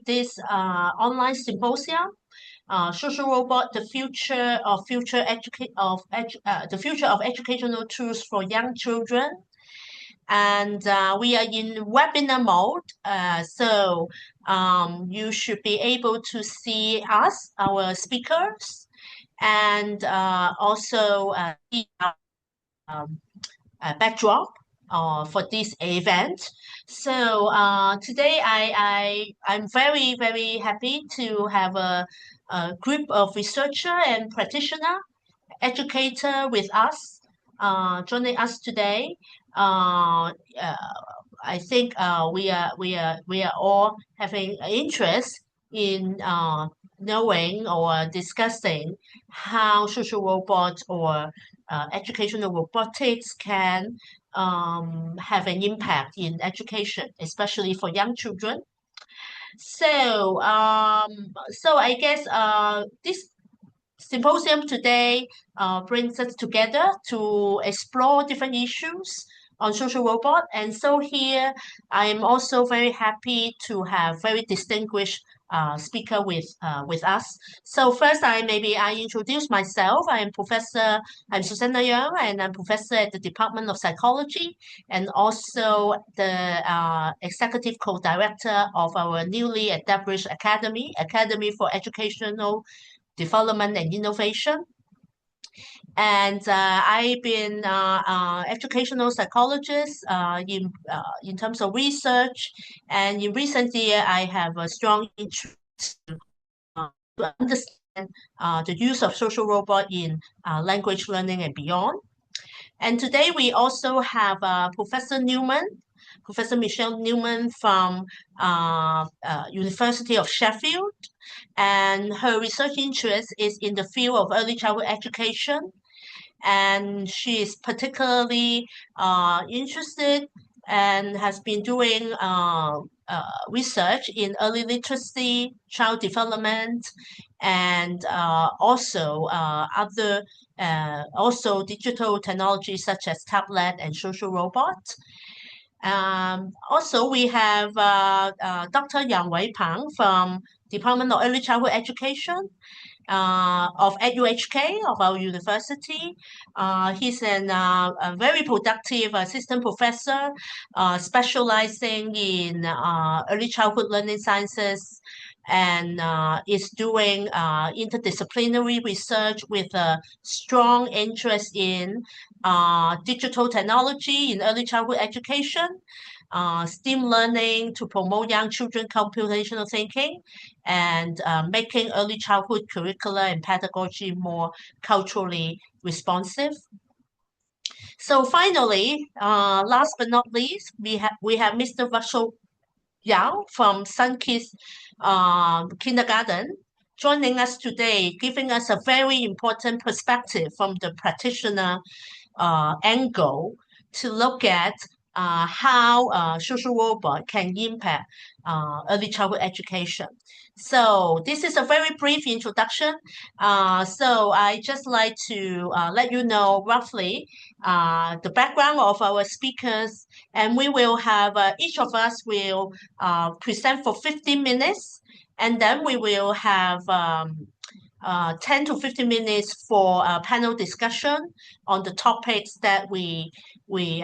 this online symposium, social robot: the future of the future of educational tools for young children. And we are in webinar mode, so you should be able to see us, our speakers, and also see our backdrop for this event. So today I'm very happy to have a group of researcher and practitioner, educator with us, joining us today. Uh, uh, I think we are all having interest in knowing or discussing how social robots or educational robotics can have an impact in education, especially for young children. So I guess this symposium today brings us together to explore different issues on social robot. And so here I am also very happy to have very distinguished speaker with us. So first, I introduce myself. I'm Susanna Young, and I'm professor at the Department of Psychology, and also the executive co-director of our newly established Academy for Educational Development and Innovation. And I've been educational psychologist in terms of research. And in recent year, I have a strong interest to understand the use of social robot in language learning and beyond. And today we also have Professor Michelle Newman from University of Sheffield, and her research interest is in the field of early childhood education, and she is particularly interested and has been doing research in early literacy, child development, and also digital technologies such as tablet and social robots. Also, we have Dr. Yang Wei Pang from Department of Early Childhood Education of EdUHK of our university. He's a very productive assistant professor specializing in early childhood learning sciences, and is doing interdisciplinary research with a strong interest in digital technology in early childhood education, STEAM learning to promote young children computational thinking, and making early childhood curricula and pedagogy more culturally responsive. So finally, last but not least, we have Mr. Russell Yao from Sunkids Kindergarten joining us today, giving us a very important perspective from the practitioner angle to look at how social robot can impact early childhood education. So this is a very brief introduction. So I just like to let you know roughly the background of our speakers, and we will have each of us will present for 15 minutes, and then we will have 10 to 15 minutes for a panel discussion on the topics that we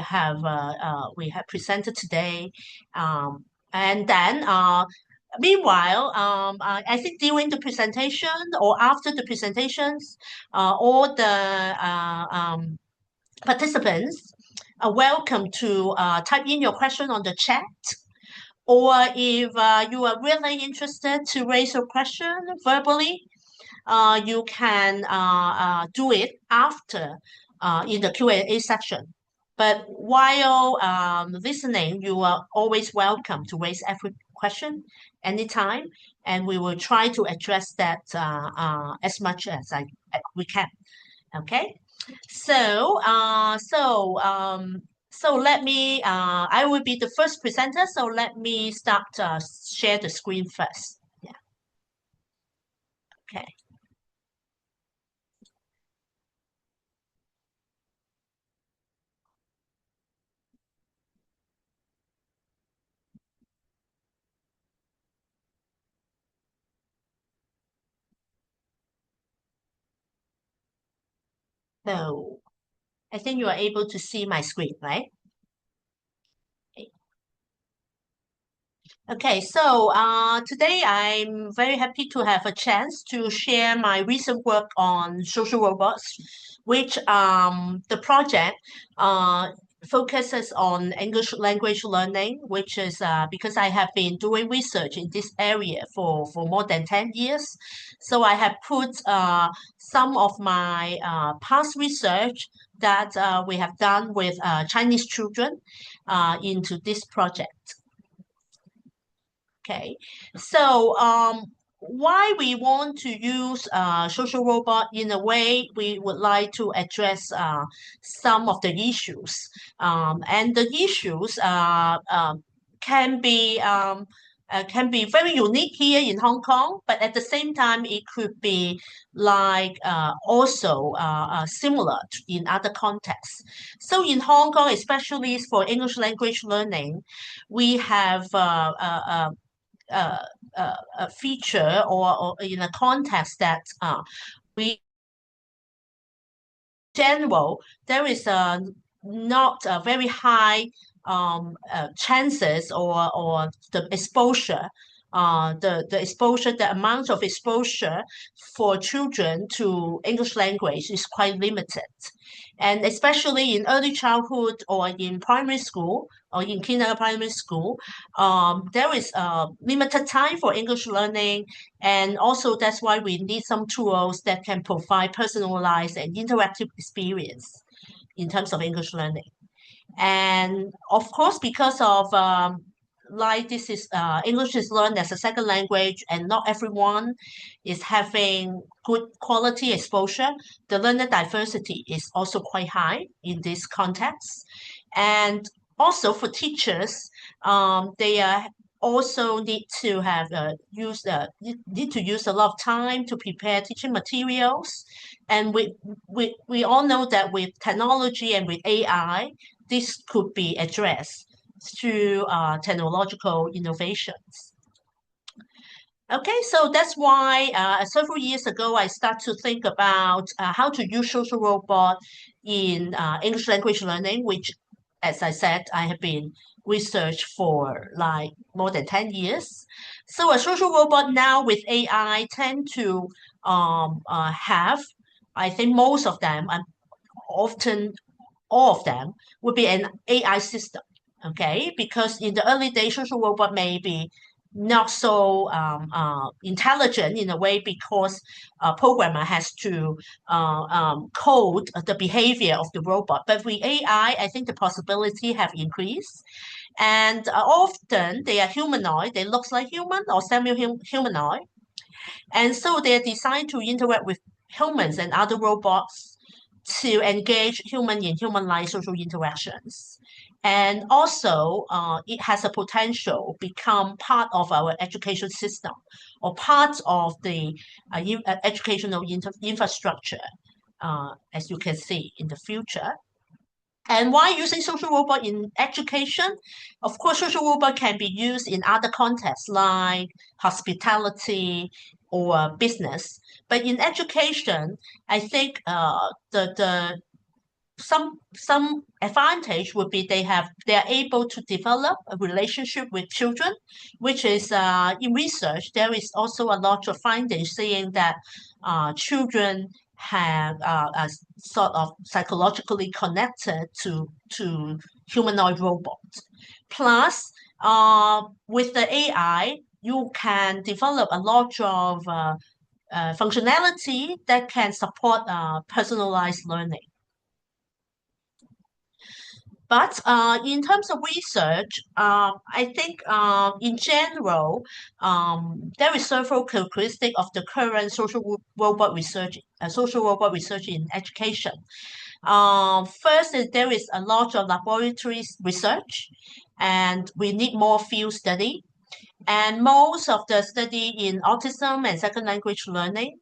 have presented today. And then meanwhile, I think during the presentation or after the presentations, all the participants are welcome to type in your question on the chat. Or if you are really interested to raise your question verbally, you can do it after in the Q&A section. But while listening, you are always welcome to raise every question anytime, and we will try to address that as much as we can. Okay, so let me. I will be the first presenter, so let me start share the screen first. Yeah. Okay. So I think you are able to see my screen, right? Okay, so today I'm very happy to have a chance to share my recent work on social robots, which the project uh, focuses on English language learning, which is because I have been doing research in this area for more than 10 years. So I have put some of my past research that we have done with Chinese children into this project. Okay, so why we want to use social robot in a way we would like to address some of the issues, and the issues can be can be very unique here in Hong Kong, but at the same time it could be like also similar in other contexts. So in Hong Kong, especially for English language learning, we have uh, a feature or in a context that we general there is a not a very high chances or the exposure the exposure the amount of exposure for children to English language is quite limited, and especially in early childhood or in primary school or in kindergarten primary school, there is a limited time for English learning, and also that's why we need some tools that can provide personalized and interactive experience in terms of English learning. And of course, because of like this is English is learned as a second language, and not everyone is having good quality exposure. The learner diversity is also quite high in this context, and also for teachers, they also need to have need to use a lot of time to prepare teaching materials, and we all know that with technology and with AI, this could be addressed through technological innovations. Okay, so that's why several years ago I start to think about how to use social robot in English language learning, which, as I said, I have been research for like more than 10 years. So a social robot now with AI tend to have, I think most of them, and often all of them, would be an AI system. Okay, because in the early days, social robot may be not so intelligent in a way because a programmer has to code the behavior of the robot. But with AI, I think the possibility have increased. And often they are humanoid. They look like human or semi-humanoid. And so they're designed to interact with humans and other robots to engage human in human-like social interactions. And also, it has a potential become part of our education system or part of the educational infrastructure, as you can see in the future. And why using social robot in education? Of course, social robot can be used in other contexts like hospitality or business. But in education, I think some advantage would be they are able to develop a relationship with children, which is in research there is also a lot of findings saying that children have are sort of psychologically connected to humanoid robots. Plus, with the AI, you can develop a lot of functionality that can support personalized learning. But in terms of research, I think in general, there is several characteristics of the current social robot research in education. First, is there is a lot of laboratory research, and we need more field study. And most of the study in autism and second language learning,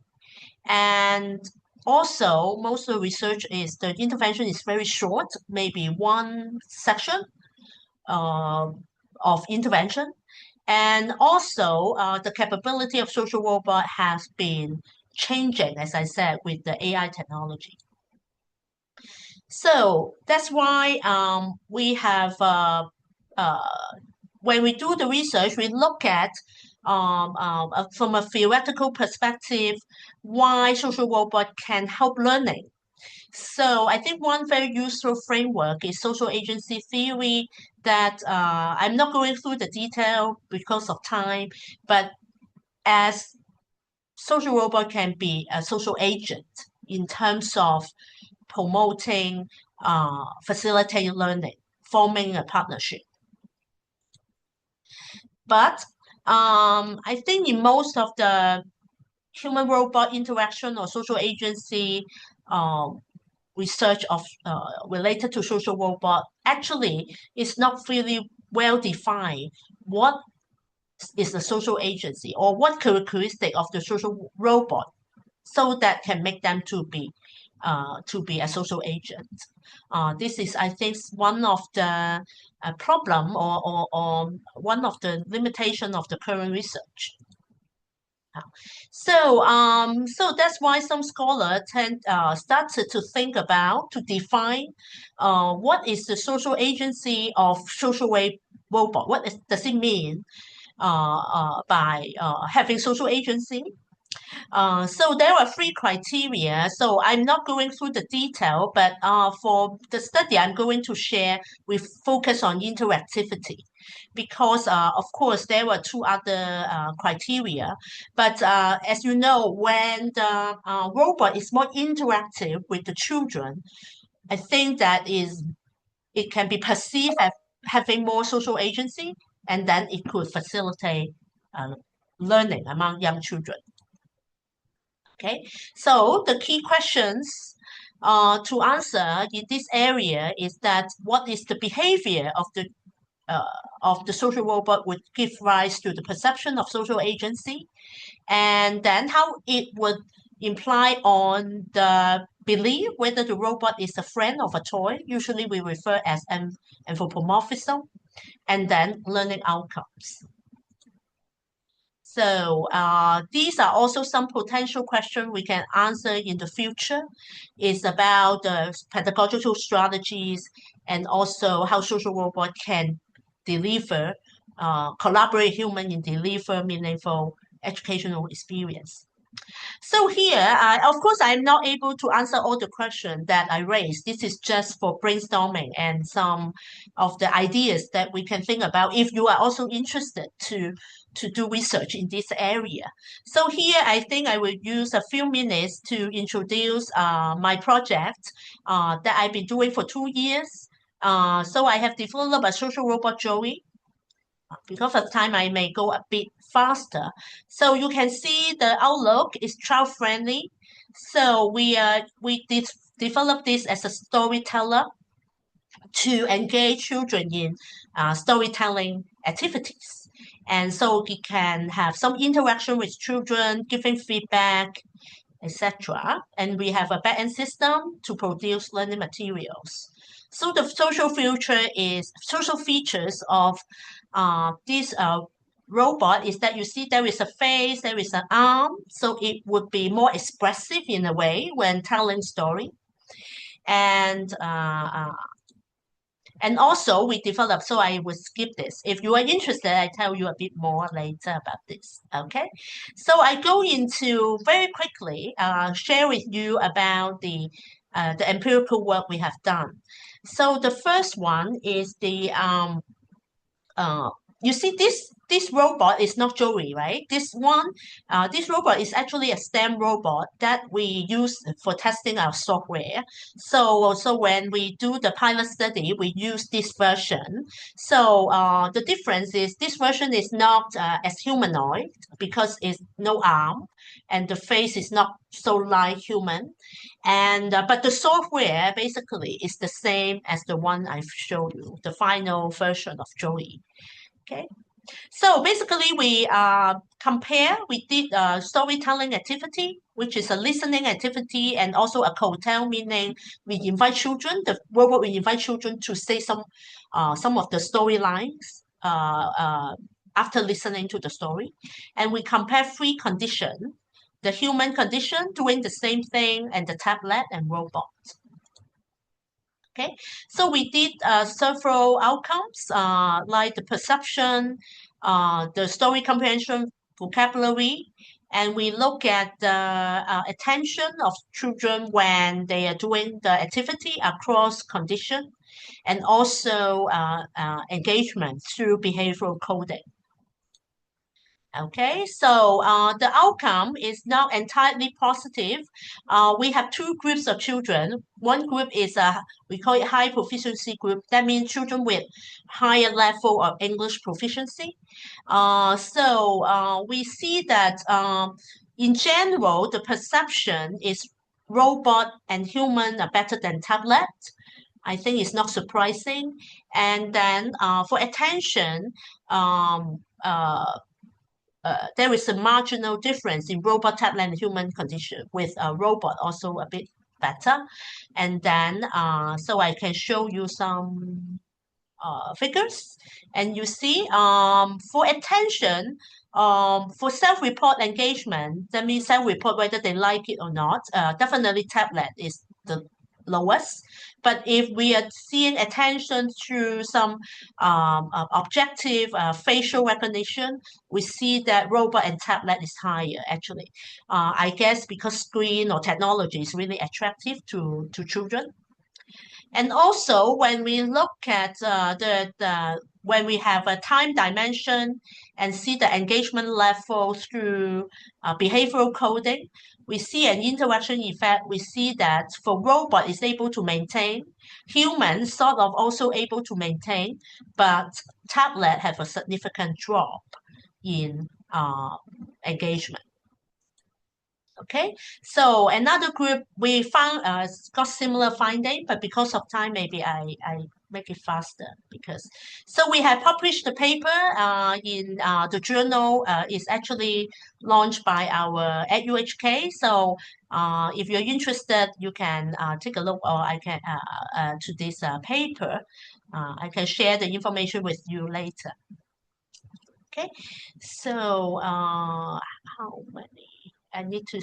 and also most of the research is the intervention is very short, maybe one section uh, of intervention. And also the capability of social robot has been changing, as I said, with the AI technology. So that's why we have uh, when we do the research, we look at from a theoretical perspective why social robot can help learning. So I think one very useful framework is social agency theory that I'm not going through the detail because of time, but as social robot can be a social agent in terms of promoting, facilitating learning, forming a partnership. But I think in most of the human robot interaction or social agency um, research of related to social robot, actually is not really well defined. What is the social agency or what characteristic of the social robot so that can make them to be a social agent. This is, I think, one of the problem or one of the limitation of the current research. So that's why some scholars started to think about to define what is the social agency of social wave robot. Does it mean by having social agency? So there are three criteria. So I'm not going through the detail, but for the study I'm going to share, we focus on interactivity because, of course, there were two other criteria. But as you know, when the robot is more interactive with the children, I think it can be perceived as having more social agency, and then it could facilitate uh, learning among young children. Okay, so the key questions to answer in this area is that what is the behavior of the social robot would give rise to the perception of social agency, and then how it would imply on the belief whether the robot is a friend of a toy. Usually we refer as anthropomorphism, and then learning outcomes. So these are also some potential questions we can answer in the future. It's about the pedagogical strategies and also how social robot can deliver, collaborate human in deliver meaningful educational experience. So here, of course, I'm not able to answer all the questions that I raised. This is just for brainstorming and some of the ideas that we can think about if you are also interested to do research in this area. So here, I think I will use a few minutes to introduce my project that I've been doing for 2 years. So I have developed a social robot Joey. Because of time, I may go a bit faster. So you can see the outlook is child friendly. So we did develop this as a storyteller to engage children in storytelling activities. And so we can have some interaction with children, giving feedback, etc. And we have a backend system to produce learning materials. So the social features of this robot is that you see there is a face, there is an arm, so it would be more expressive in a way when telling story. And and also we developed, so I will skip this. If you are interested, I tell you a bit more later about this. Okay. So I go into very quickly, share with you about the empirical work we have done. So the first one is uh, you see this robot is not Joey, right? This robot is actually a STEM robot that we use for testing our software. So when we do the pilot study, we use this version. So the difference is this version is not as humanoid because it's no arm, and the face is not so like human. And but the software basically is the same as the one I've showed you, the final version of Joey. Okay. So basically, we did a storytelling activity, which is a listening activity, and also a co-tell, meaning we invite children, the robot will invite children to say some of the storylines after listening to the story. And we compare three conditions, the human condition doing the same thing, and the tablet and robot. Okay, so we did several outcomes like the perception, the story comprehension, vocabulary, and we look at the attention of children when they are doing the activity across condition, and also engagement through behavioral coding. Okay, so the outcome is now entirely positive. We have two groups of children. One group is we call it high proficiency group. That means children with higher level of English proficiency. So we see that in general, the perception is robot and human are better than tablet. I think it's not surprising. And then for attention, um, there is a marginal difference in robot, tablet, and human condition, with a robot also a bit better. And then, so I can show you some figures. And you see, for attention, for self-report engagement, that means self-report whether they like it or not, definitely tablet is the lowest. But if we are seeing attention through some objective facial recognition, we see that robot and tablet is higher actually. I guess because screen or technology is really attractive to children. And also, when we look at when we have a time dimension and see the engagement level through behavioral coding, we see an interaction effect. We see that for robot is able to maintain, humans sort of also able to maintain, but tablet have a significant drop in engagement. Okay, so another group we found got similar finding, but because of time, maybe I make it faster because so we have published the paper in the journal is actually launched by our EdUHK. So if you're interested, you can take a look, or I can to this paper. I can share the information with you later. Okay, so how many? I need to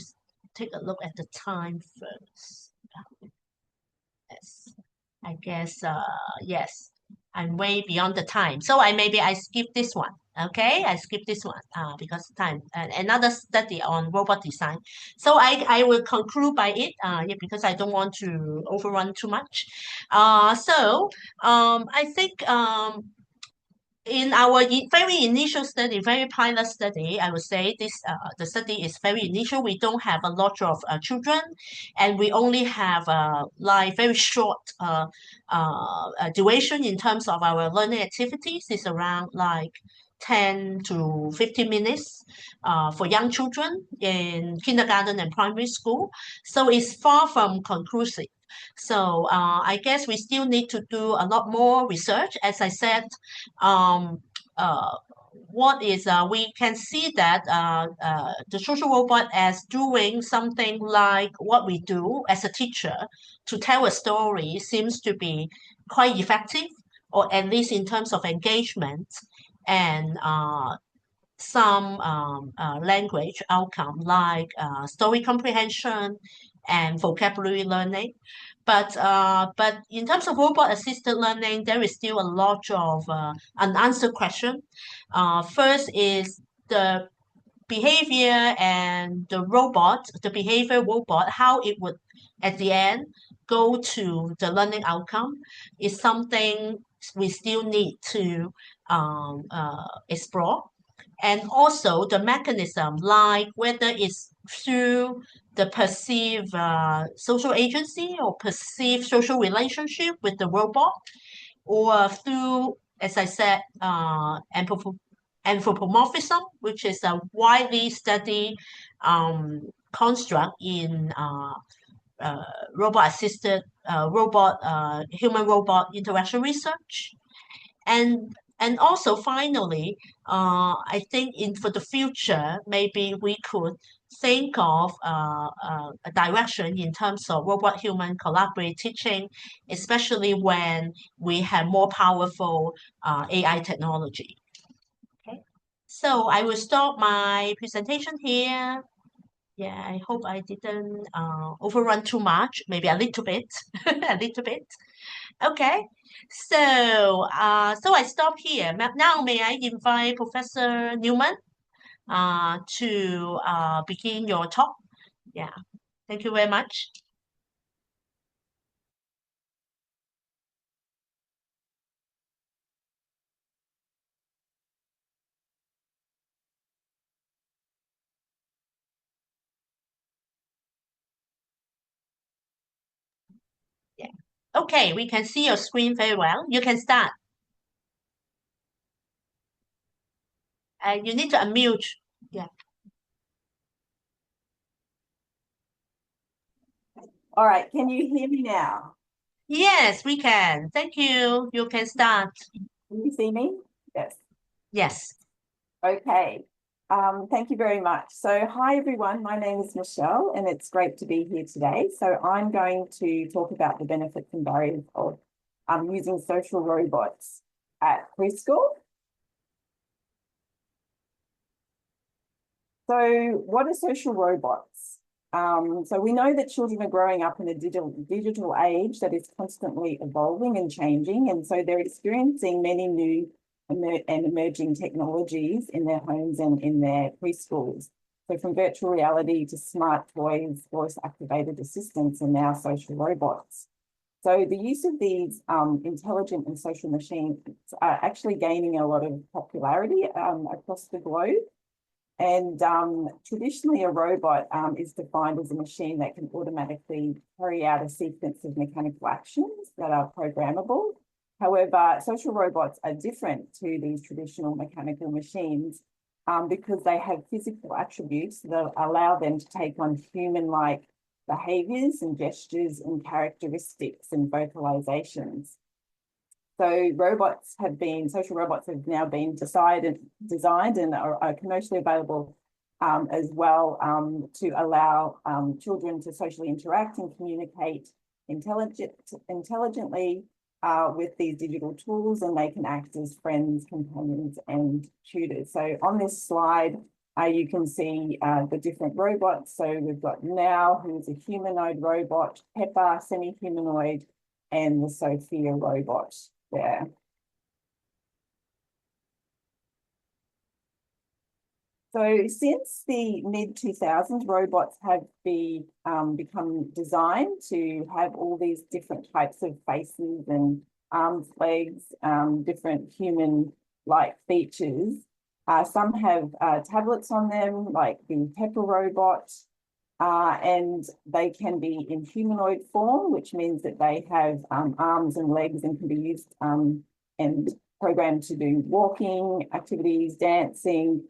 take a look at the time first. Yes, I guess yes, I'm way beyond the time. So I skip this one. Okay, I skip this one because time. Another study on robot design. So I will conclude by it yeah, because I don't want to overrun too much. I think in our very initial study, very pilot study, I would say this the study is very initial. We don't have a lot of children, and we only have like very short duration in terms of our learning activities. It's around like 10 to 15 minutes for young children in kindergarten and primary school. So it's far from conclusive. So I guess we still need to do a lot more research. As I said, um, uh, what is we can see that the social robot as doing something like what we do as a teacher to tell a story seems to be quite effective, or at least in terms of engagement and some language outcome like story comprehension and vocabulary learning. But in terms of robot assisted learning, there is still a lot of unanswered question. First is the behavior and the behavior robot, how it would at the end go to the learning outcome is something we still need to explore. And also the mechanism, like whether it's through the perceived social agency or perceived social relationship with the robot, or through, as I said, anthropomorphism, which is a widely studied construct in robot assisted human robot interaction research. And also finally, I think in for the future, maybe we could think of a direction in terms of robot human collaborative teaching, especially when we have more powerful AI technology. Okay, so I will stop my presentation here. Yeah, I hope I didn't overrun too much, maybe a little bit, a little bit. Okay. So I stop here. Now, may I invite Professor Newman to begin your talk? Yeah. Thank you very much. Yeah. Okay, we can see your screen very well. You can start. You need to unmute. Yeah. All right, can you hear me now? Yes, we can. Thank you. You can start. Can you see me? Yes. Yes. Okay. Thank you very much. So, hi everyone. My name is Michelle, and it's great to be here today. So, I'm going to talk about the benefits and barriers of using social robots at preschool. So, what are social robots? So we know that children are growing up in a digital age that is constantly evolving and changing, and so they're experiencing many new and emerging technologies in their homes and in their preschools. So from virtual reality to smart toys, voice-activated assistants, and now social robots. So the use of these intelligent and social machines are actually gaining a lot of popularity across the globe. And traditionally, a robot is defined as a machine that can automatically carry out a sequence of mechanical actions that are programmable. However, social robots are different to these traditional mechanical machines because they have physical attributes that allow them to take on human-like behaviors and gestures and characteristics and vocalizations. So social robots have now been designed and are commercially available as well to allow children to socially interact and communicate intelligently with these digital tools, and they can act as friends, companions, and tutors. So on this slide, you can see the different robots. So we've got Now, who's a humanoid robot, Pepper, semi-humanoid, and the Sophia robot there. So since the mid-2000s, robots have become designed to have all these different types of faces and arms, legs, different human-like features. Some have tablets on them, like the Pepper robot, and they can be in humanoid form, which means that they have arms and legs and can be used and programmed to do walking activities, dancing.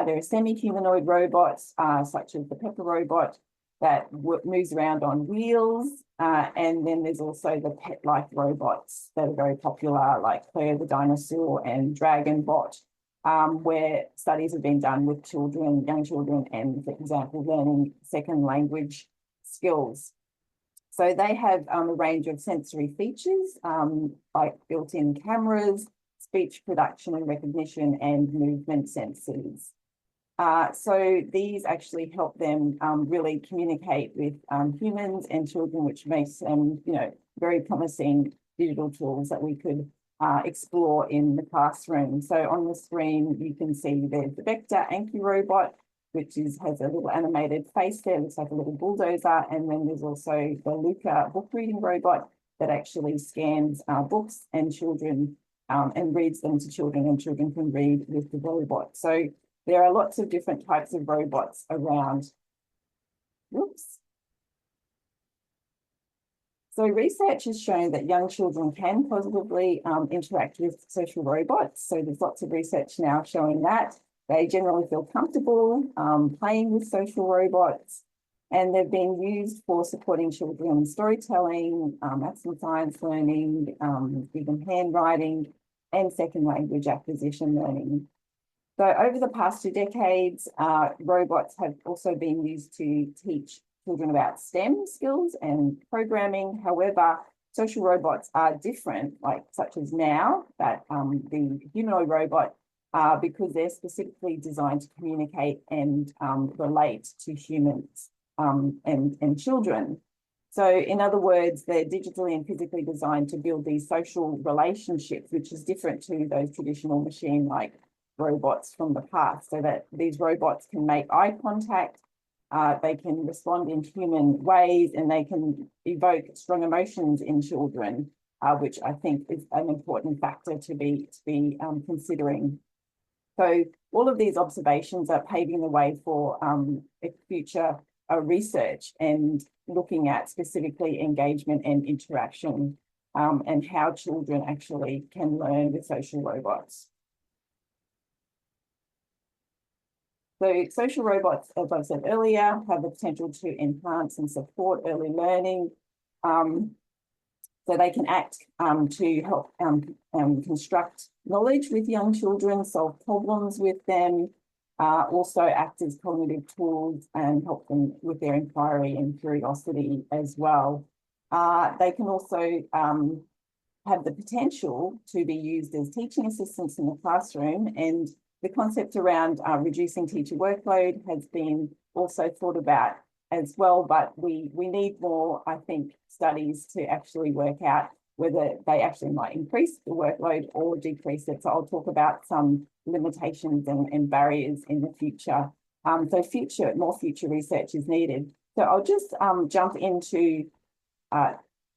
There are semi-humanoid robots, such as the Pepper robot, that moves around on wheels. And then there's also the pet-like robots that are very popular, like Claire the dinosaur and Dragon Bot, where studies have been done with children, young children, and, for example, learning second language skills. So they have a range of sensory features, like built-in cameras, speech production and recognition, and movement sensors. So these actually help them really communicate with humans and children, which makes them, very promising digital tools that we could explore in the classroom. So on the screen, you can see there's the Vector Anki robot, which has a little animated face there, looks like a little bulldozer. And then there's also the Luca book reading robot that actually scans books and children and reads them to children, and children can read with the robot. So there are lots of different types of robots around. Whoops. So research has shown that young children can positively interact with social robots. So there's lots of research now showing that. They generally feel comfortable playing with social robots, and they've been used for supporting children storytelling, maths and science learning, even handwriting, and second language acquisition learning. So over the past 2 decades, robots have also been used to teach children about STEM skills and programming. However, social robots are different, such as Now, the humanoid robot, because they're specifically designed to communicate and relate to humans and children. So in other words, they're digitally and physically designed to build these social relationships, which is different to those traditional machine-like robots from the past, so that these robots can make eye contact, they can respond in human ways, and they can evoke strong emotions in children, which I think is an important factor to be considering. So all of these observations are paving the way for future research and looking at specifically engagement and interaction, and how children actually can learn with social robots. So social robots, as I said earlier, have the potential to enhance and support early learning. So they can act to help construct knowledge with young children, solve problems with them, also act as cognitive tools and help them with their inquiry and curiosity as well. They can also have the potential to be used as teaching assistants in the classroom, and the concept around reducing teacher workload has been also thought about as well, but we need more, I think, studies to actually work out whether they actually might increase the workload or decrease it. So I'll talk about some limitations and barriers in the future. So more future research is needed. So I'll just jump into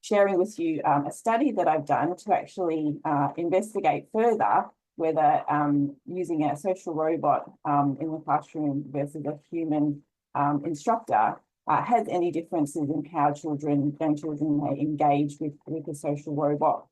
sharing with you a study that I've done to actually investigate further whether using a social robot in the classroom versus a human instructor has any differences in how young children may engage with a social robot.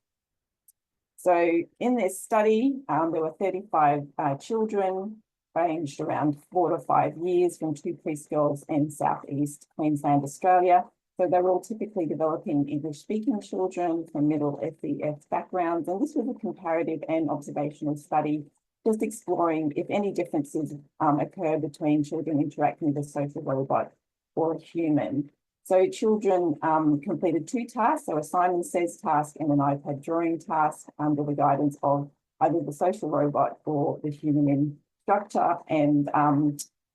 So in this study, there were 35 children ranged around 4 to 5 years from 2 preschools in Southeast Queensland, Australia. So they were all typically developing English-speaking children from middle SES backgrounds. And this was a comparative and observational study, just exploring if any differences occur between children interacting with a social robot or a human. So children completed 2 tasks, so a Simon Says task and an iPad drawing task under the guidance of either the social robot or the human instructor. And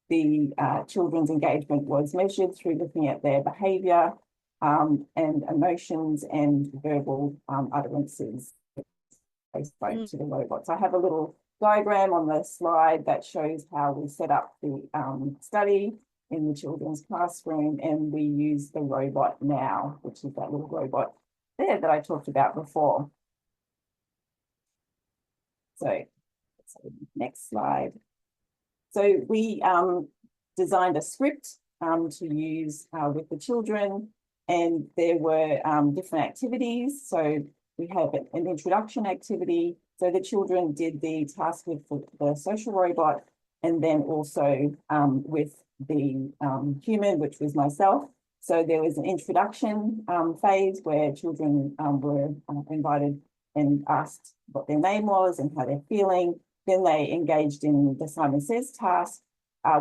the children's engagement was measured through looking at their behaviour and emotions and verbal utterances they spoke to the robots. I have a little diagram on the slide that shows how we set up the study in the children's classroom, and we use the robot now, which is that little robot there that I talked about before. So next slide. So we designed a script to use with the children, and there were different activities. So we have an introduction activity. So the children did the task with the social robot, and then also with the human, which was myself. So there was an introduction phase where children were invited and asked what their name was and how they're feeling. Then they engaged in the Simon Says task,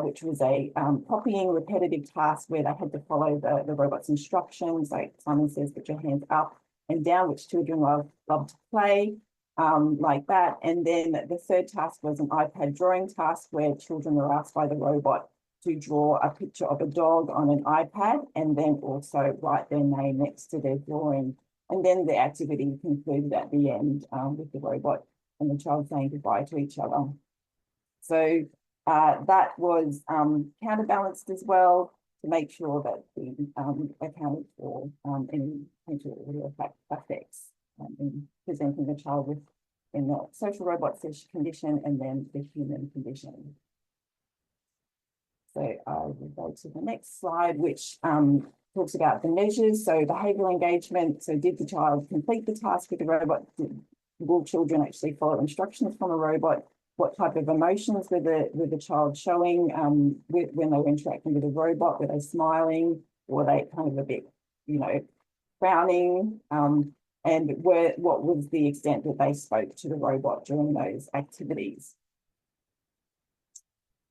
which was a copying repetitive task where they had to follow the robot's instructions, like Simon Says, put your hands up and down, which children love to play, like that. And then the third task was an iPad drawing task where children were asked by the robot to draw a picture of a dog on an iPad and then also write their name next to their drawing. And then the activity concluded at the end with the robot and the child saying goodbye to each other. So that was counterbalanced as well to make sure that we accounted for any potential audio effects in presenting the child in the social robot condition and then the human condition. So I will go to the next slide, which talks about the measures. So behavioural engagement. So did the child complete the task with the robot? Will children actually follow instructions from a robot? What type of emotions were the child showing when they were interacting with a robot? Were they smiling? Or were they kind of a bit, frowning? And what was the extent that they spoke to the robot during those activities?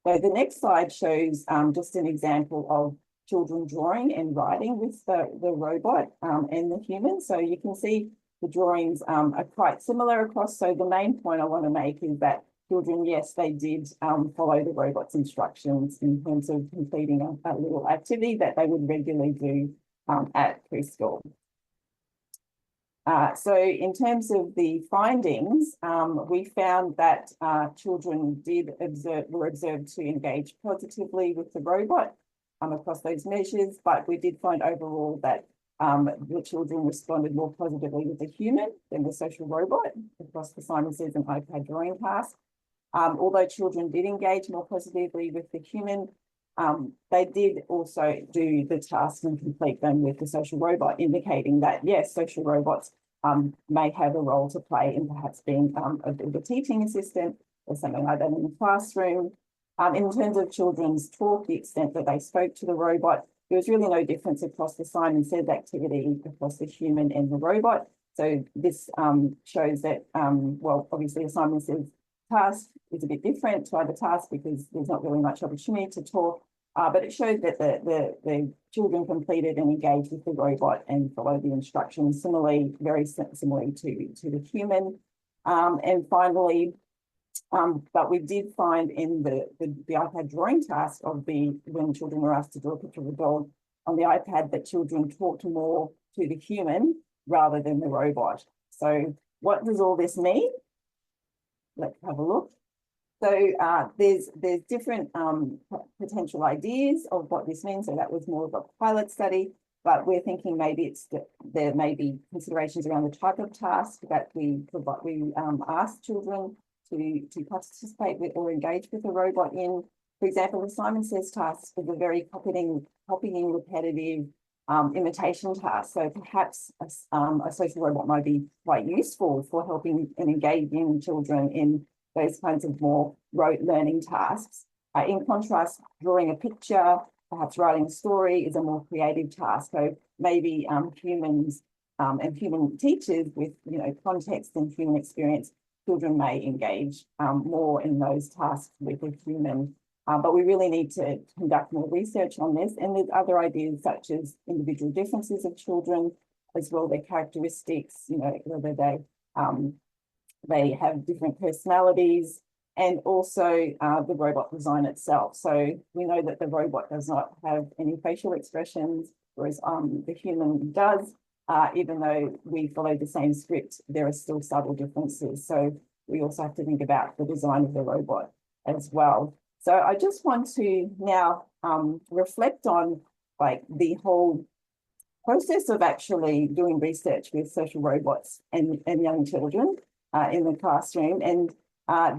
So the next slide shows just an example of children drawing and writing with the robot and the human. So you can see the drawings are quite similar across. So the main point I want to make is that children, yes, they did follow the robot's instructions in terms of completing a little activity that they would regularly do at preschool. So in terms of the findings, we found that children were observed to engage positively with the robot across those measures, but we did find overall that the children responded more positively with the human than the social robot across the Simon Says and iPad drawing task. Although children did engage more positively with the human, they did also do the tasks and complete them with the social robot, indicating that, yes, social robots may have a role to play in perhaps being a bit of a teaching assistant or something like that in the classroom. In terms of children's talk, the extent that they spoke to the robot, there was really no difference across the Simon Says activity across the human and the robot. So this shows that, well, obviously a Simon Says task is a bit different to other tasks because there's not really much opportunity to talk, but it showed that the children completed and engaged with the robot and followed the instructions similarly, very similarly to the human. And finally, but we did find in the iPad drawing task when children were asked to draw a picture of a dog on the iPad, that children talked more to the human rather than the robot. So what does all this mean? Let's have a look. So there's different potential ideas of what this means. So that was more of a pilot study, but we're thinking maybe there may be considerations around the type of task that we ask children to participate with or engage with a robot in. For example, the Simon Says task is a very copying repetitive imitation task. So perhaps a social robot might be quite useful for helping and engaging children in those kinds of more rote learning tasks. In contrast, drawing a picture, perhaps writing a story is a more creative task. So maybe humans and human teachers with context and human experience, children may engage more in those tasks with a human. But we really need to conduct more research on this. And there's other ideas such as individual differences of children, as well their characteristics, whether they have different personalities, and also the robot design itself. So we know that the robot does not have any facial expressions, whereas the human does. Even though we follow the same script, there are still subtle differences. So we also have to think about the design of the robot as well. So I just want to now reflect on the whole process of actually doing research with social robots and young children in the classroom. And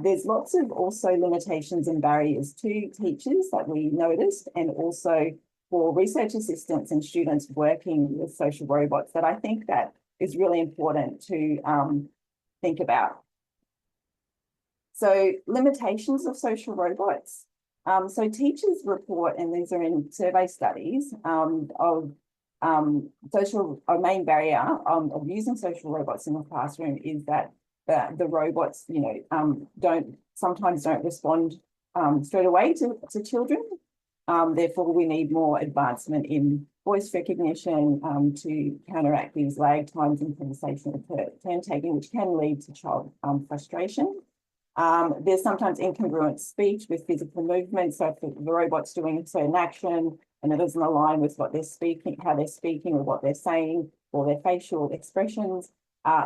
there's lots of also limitations and barriers to teachers that we noticed, and also for research assistants and students working with social robots that I think that is really important to think about. So limitations of social robots. So teachers report, and these are in survey studies, of a main barrier of using social robots in the classroom is that the robots, sometimes don't respond straight away to children. Therefore, we need more advancement in voice recognition to counteract these lag times in conversational turn taking, which can lead to child frustration. There's sometimes incongruent speech with physical movement. So if the robot's doing a certain action and it doesn't align with what they're speaking, how they're speaking or what they're saying or their facial expressions,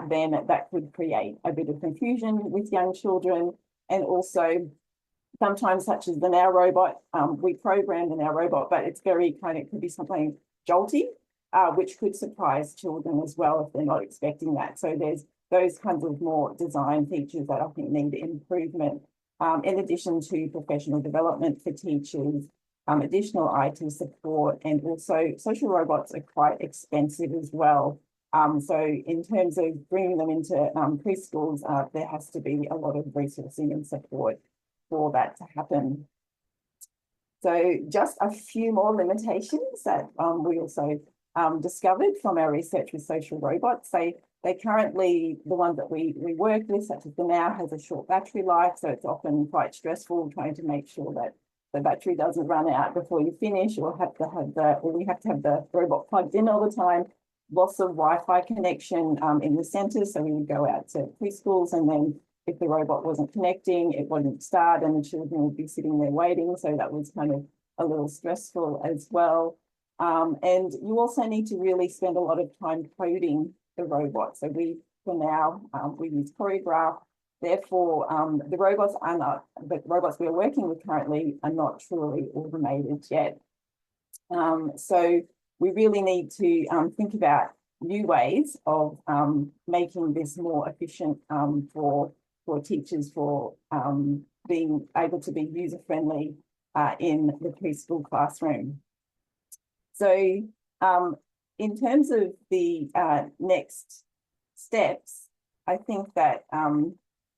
then that could create a bit of confusion with young children. And also sometimes, such as the Now robot, we programmed the Now robot, but it's it could be something jolty, which could surprise children as well if they're not expecting that. So there's those kinds of more design features that I think need improvement, in addition to professional development for teachers, additional IT support, and also social robots are quite expensive as well. So in terms of bringing them into preschools, there has to be a lot of resourcing and support for that to happen. So just a few more limitations that we also discovered from our research with social robots. They currently, the ones that we work with, such as the Now, has a short battery life, so it's often quite stressful trying to make sure that the battery doesn't run out before you finish, or we have to have the robot plugged in all the time. Loss of Wi-Fi connection in the centre, so we would go out to preschools, and then if the robot wasn't connecting, it wouldn't start, and the children would be sitting there waiting. So that was kind of a little stressful as well. And you also need to really spend a lot of time coding the robot. So for now, we use Choreograph. Therefore, the robots we're working with currently are not truly automated yet. So we really need to think about new ways of making this more efficient for teachers, for being able to be user-friendly in the preschool classroom. So in terms of the next steps, I think that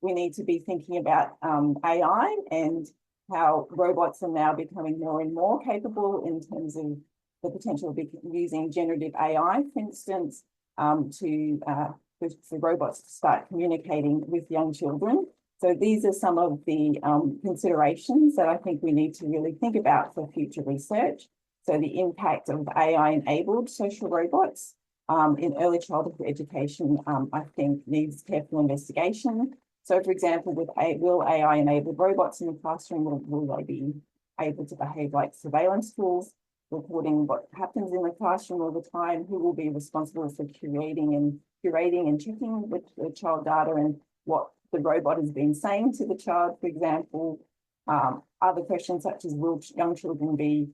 we need to be thinking about AI and how robots are now becoming more and more capable in terms of the potential of using generative AI, for instance, for robots to start communicating with young children. So these are some of the considerations that I think we need to really think about for future research. So the impact of AI-enabled social robots in early childhood education, I think needs careful investigation. So for example, will AI-enabled robots in the classroom, will they be able to behave like surveillance tools, reporting what happens in the classroom all the time? Who will be responsible for curating and checking with the child data and what the robot has been saying to the child, for example? Other questions such as, will young children be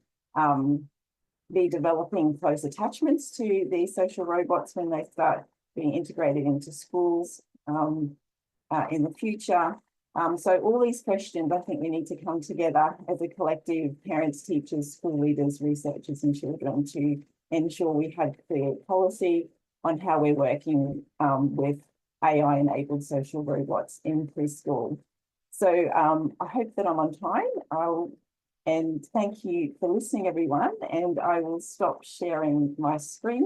developing close attachments to these social robots when they start being integrated into schools in the future? So all these questions, I think we need to come together as a collective, parents, teachers, school leaders, researchers and children, to ensure we have clear policy on how we're working with AI-enabled social robots in preschool. So I hope that I'm on time. And thank you for listening, everyone. And I will stop sharing my screen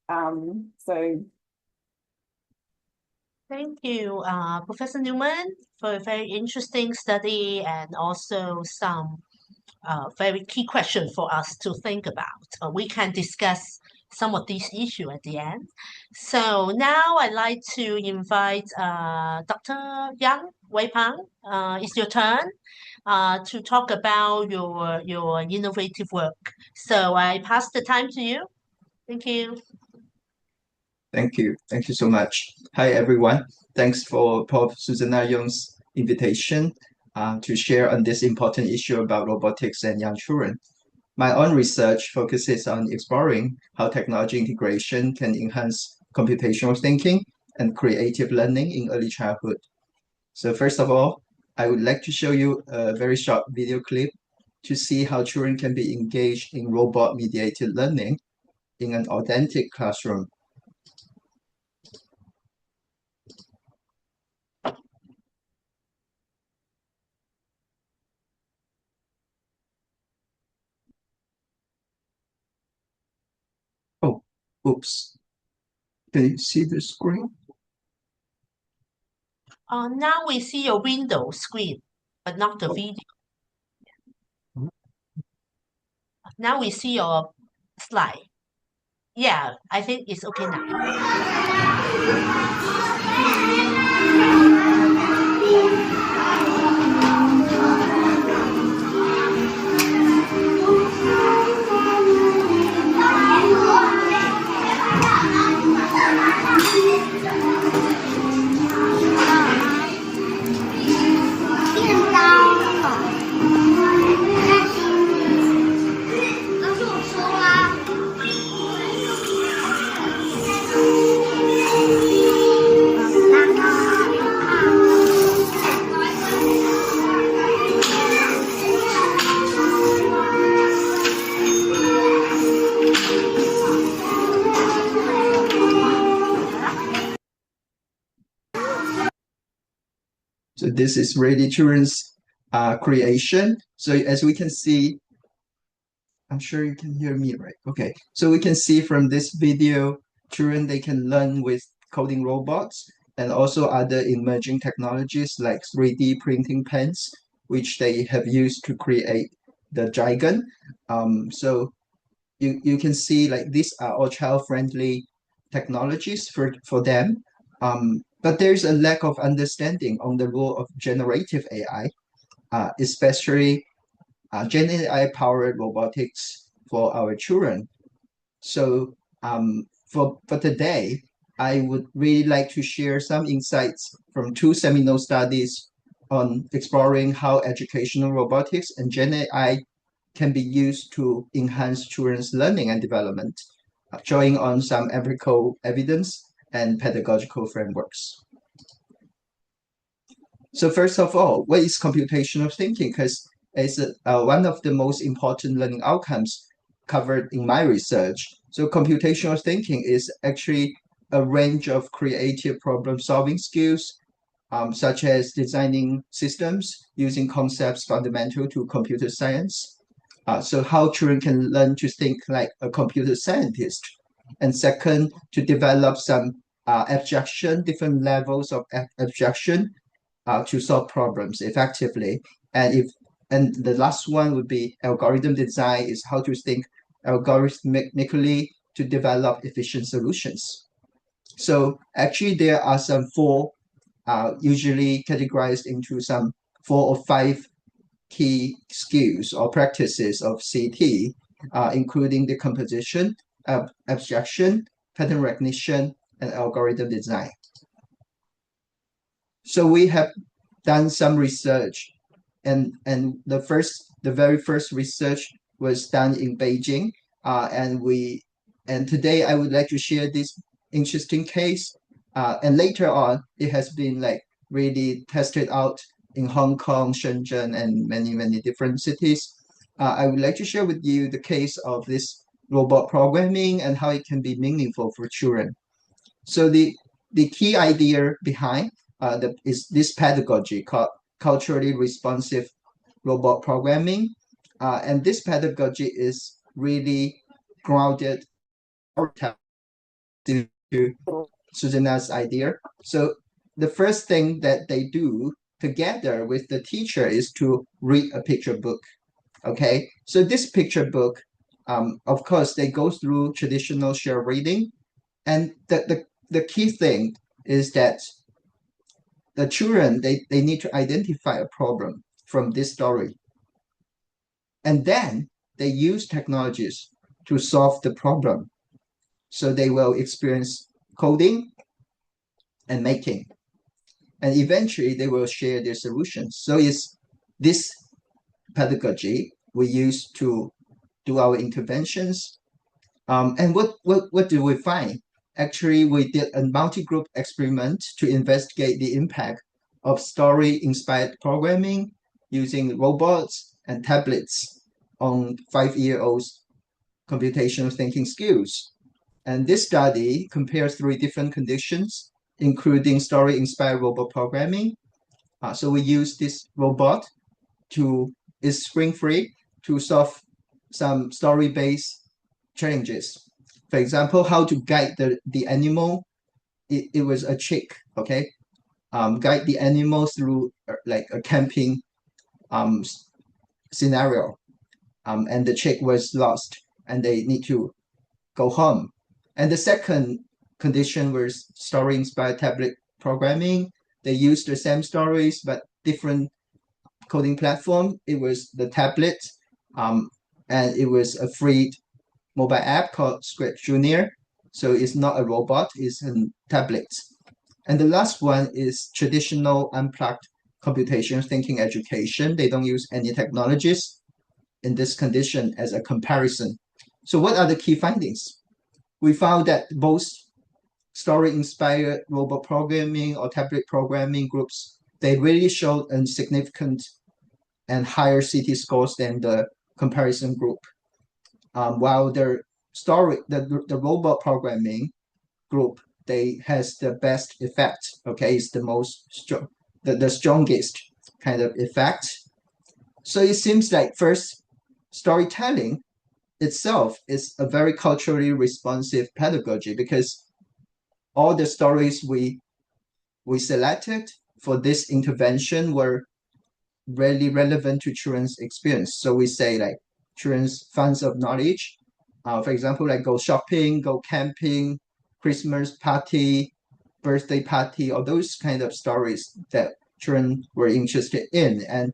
now. Thank you, Professor Newman, for a very interesting study and also some very key questions for us to think about. We can discuss some of these issues at the end. So now I'd like to invite Dr. Yang Weipang. It's your turn to talk about your innovative work. So I pass the time to you. Thank you. Thank you. Thank you so much. Hi, everyone. Thanks for Prof. Susanna Young's invitation to share on this important issue about robotics and young children. My own research focuses on exploring how technology integration can enhance computational thinking and creative learning in early childhood. So first of all, I would like to show you a very short video clip to see how children can be engaged in robot-mediated learning in an authentic classroom. Oh, oops. Can you see the screen? Now we see your window screen, but not the video. Now we see your slide. Yeah, I think it's okay now. So this is really children's creation. So as we can see, I'm sure you can hear me, right? Okay. So we can see from this video, children, they can learn with coding robots and also other emerging technologies like 3D printing pens, which they have used to create the Dragon. So you can see like these are all child-friendly technologies for them. But there's a lack of understanding on the role of generative AI, especially Gen AI-powered robotics for our children. So for today, I would really like to share some insights from two seminal studies on exploring how educational robotics and Gen AI can be used to enhance children's learning and development, drawing on some empirical evidence and pedagogical frameworks. So first of all, what is computational thinking? Because it's one of the most important learning outcomes covered in my research. So computational thinking is actually a range of creative problem-solving skills, such as designing systems using concepts fundamental to computer science. So how children can learn to think like a computer scientist. And second, to develop some abstraction, different levels of abstraction to solve problems effectively. And the last one would be algorithm design, is how to think algorithmically to develop efficient solutions. So actually there are some four, usually categorized into some 4 or 5 key skills or practices of CT, including the composition, abstraction, pattern recognition, and algorithm design. So we have done some research, and the very first research was done in Beijing, and today I would like to share this interesting case, and later on it has been like really tested out in Hong Kong, Shenzhen, and many different cities. I would like to share with you the case of this robot programming and how it can be meaningful for children. So the key idea behind is this pedagogy called culturally responsive robot programming. And this pedagogy is really grounded to Susanna's idea. So the first thing that they do together with the teacher is to read a picture book. Okay, so this picture book, of course, they go through traditional share reading, and the key thing is that the children, they need to identify a problem from this story. And then they use technologies to solve the problem. So they will experience coding and making. And eventually they will share their solutions. So it's this pedagogy we use to do our interventions. And what do we find? Actually, we did a multi-group experiment to investigate the impact of story-inspired programming using robots and tablets on 5-year-olds' computational thinking skills. And this study compares 3 different conditions, including story-inspired robot programming. So we use this robot is screen-free to solve some story-based challenges. For example, how to guide the animal. It was a chick, okay? Guide the animal through like a camping scenario. And the chick was lost and they need to go home. And the second condition was story-inspired tablet programming. They used the same stories, but different coding platform. It was the tablet, and it was a free mobile app called Script Junior. So it's not a robot, it's a tablet. And the last one is traditional unplugged computational thinking education. They don't use any technologies in this condition as a comparison. So what are the key findings? We found that both story-inspired robot programming or tablet programming groups, they really showed a significant and higher CT scores than the comparison group. While the robot programming group, they has the best effect. Okay, it's the most strong, the strongest kind of effect. So it seems like first, storytelling itself is a very culturally responsive pedagogy, because all the stories we selected for this intervention were really relevant to children's experience. So we say like children's funds of knowledge, for example, like go shopping, go camping, Christmas party, birthday party, or those kind of stories that children were interested in. And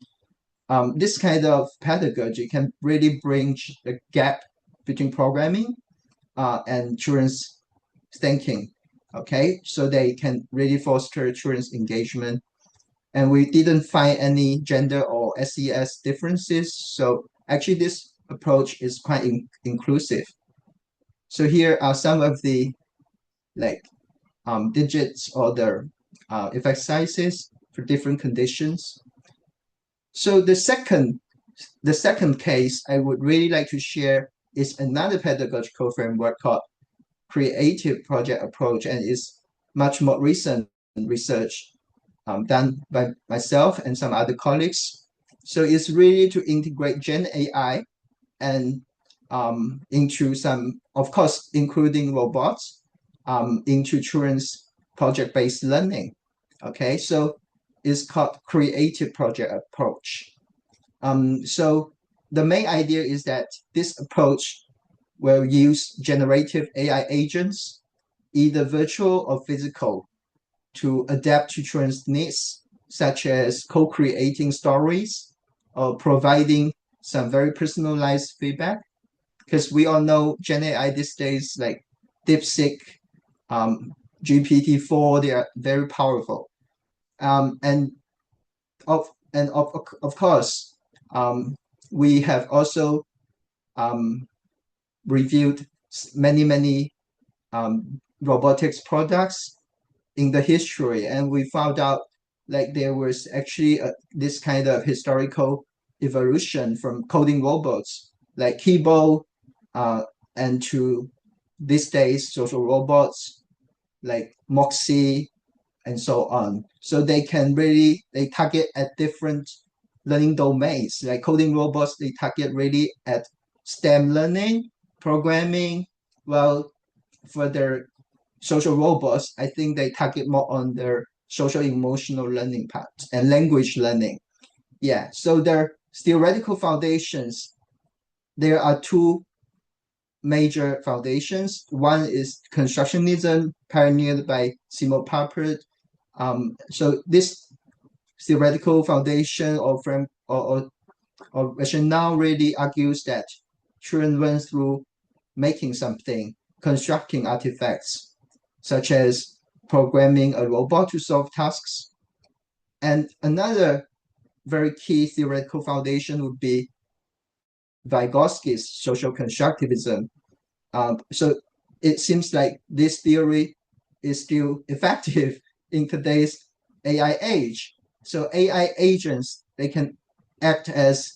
this kind of pedagogy can really bridge the gap between programming and children's thinking. Okay, so they can really foster children's engagement. And we didn't find any gender or SES differences. So actually, this approach is quite inclusive. So here are some of the like digits or the effect sizes for different conditions. So the second case I would really like to share is another pedagogical framework called creative project approach, and is much more recent research done by myself and some other colleagues. So it's really to integrate Gen AI and into some, of course, including robots, into children's project-based learning. Okay, so it's called creative project approach. So the main idea is that this approach will use generative AI agents, either virtual or physical, to adapt to children's needs, such as co-creating stories or providing some very personalized feedback. Because we all know Gen AI these days, like DeepSeek, GPT-4, they are very powerful. And of course, we have also reviewed many robotics products in the history, and we found out like there was actually this kind of historical evolution from coding robots like Kibo, and to these days social robots like Moxie and so on. So they target at different learning domains. Like coding robots, they target really at STEM learning, programming. Well, for their social robots, I think they target more on their social emotional learning part and language learning. Yeah, so their theoretical foundations, there are two major foundations. One is constructionism, pioneered by Seymour Papert. So this theoretical foundation or frame or rationale really argues that children learn through making something, constructing artifacts, such as programming a robot to solve tasks. And another very key theoretical foundation would be Vygotsky's social constructivism. So it seems like this theory is still effective in today's AI age. So AI agents, they can act as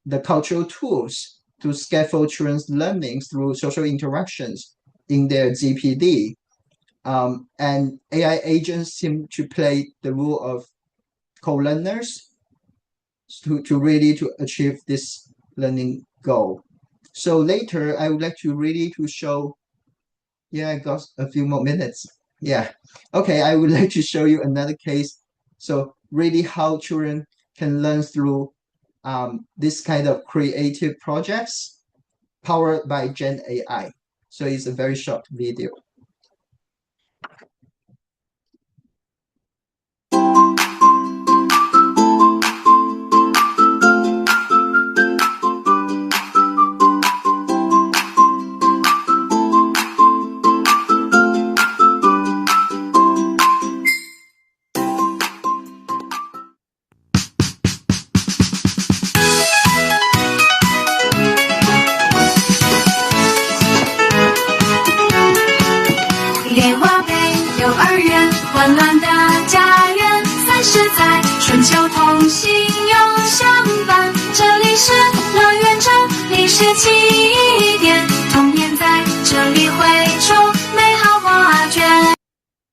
the cultural tools to scaffold children's learning through social interactions in their GPD. And AI agents seem to play the role of co-learners to really to achieve this learning goal. So later, I would like to really to show, yeah, I got a few more minutes. Yeah. Okay, I would like to show you another case. So really how children can learn through this kind of creative projects powered by Gen AI. So it's a very short video.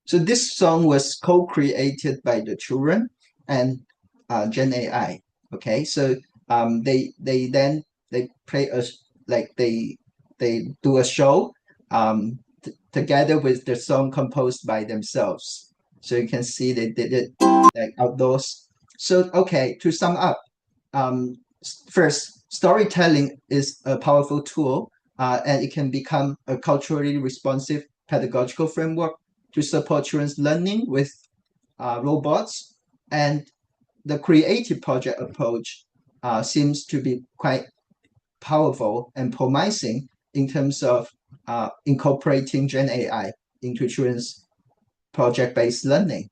So this song was co-created by the children and Gen AI. Okay, so they play they do a show together with the song composed by themselves. So you can see they did it like outdoors. So okay, to sum up, first, storytelling is a powerful tool, and it can become a culturally responsive pedagogical framework to support children's learning with robots. And the creative project approach seems to be quite powerful and promising in terms of incorporating Gen AI into children's project-based learning.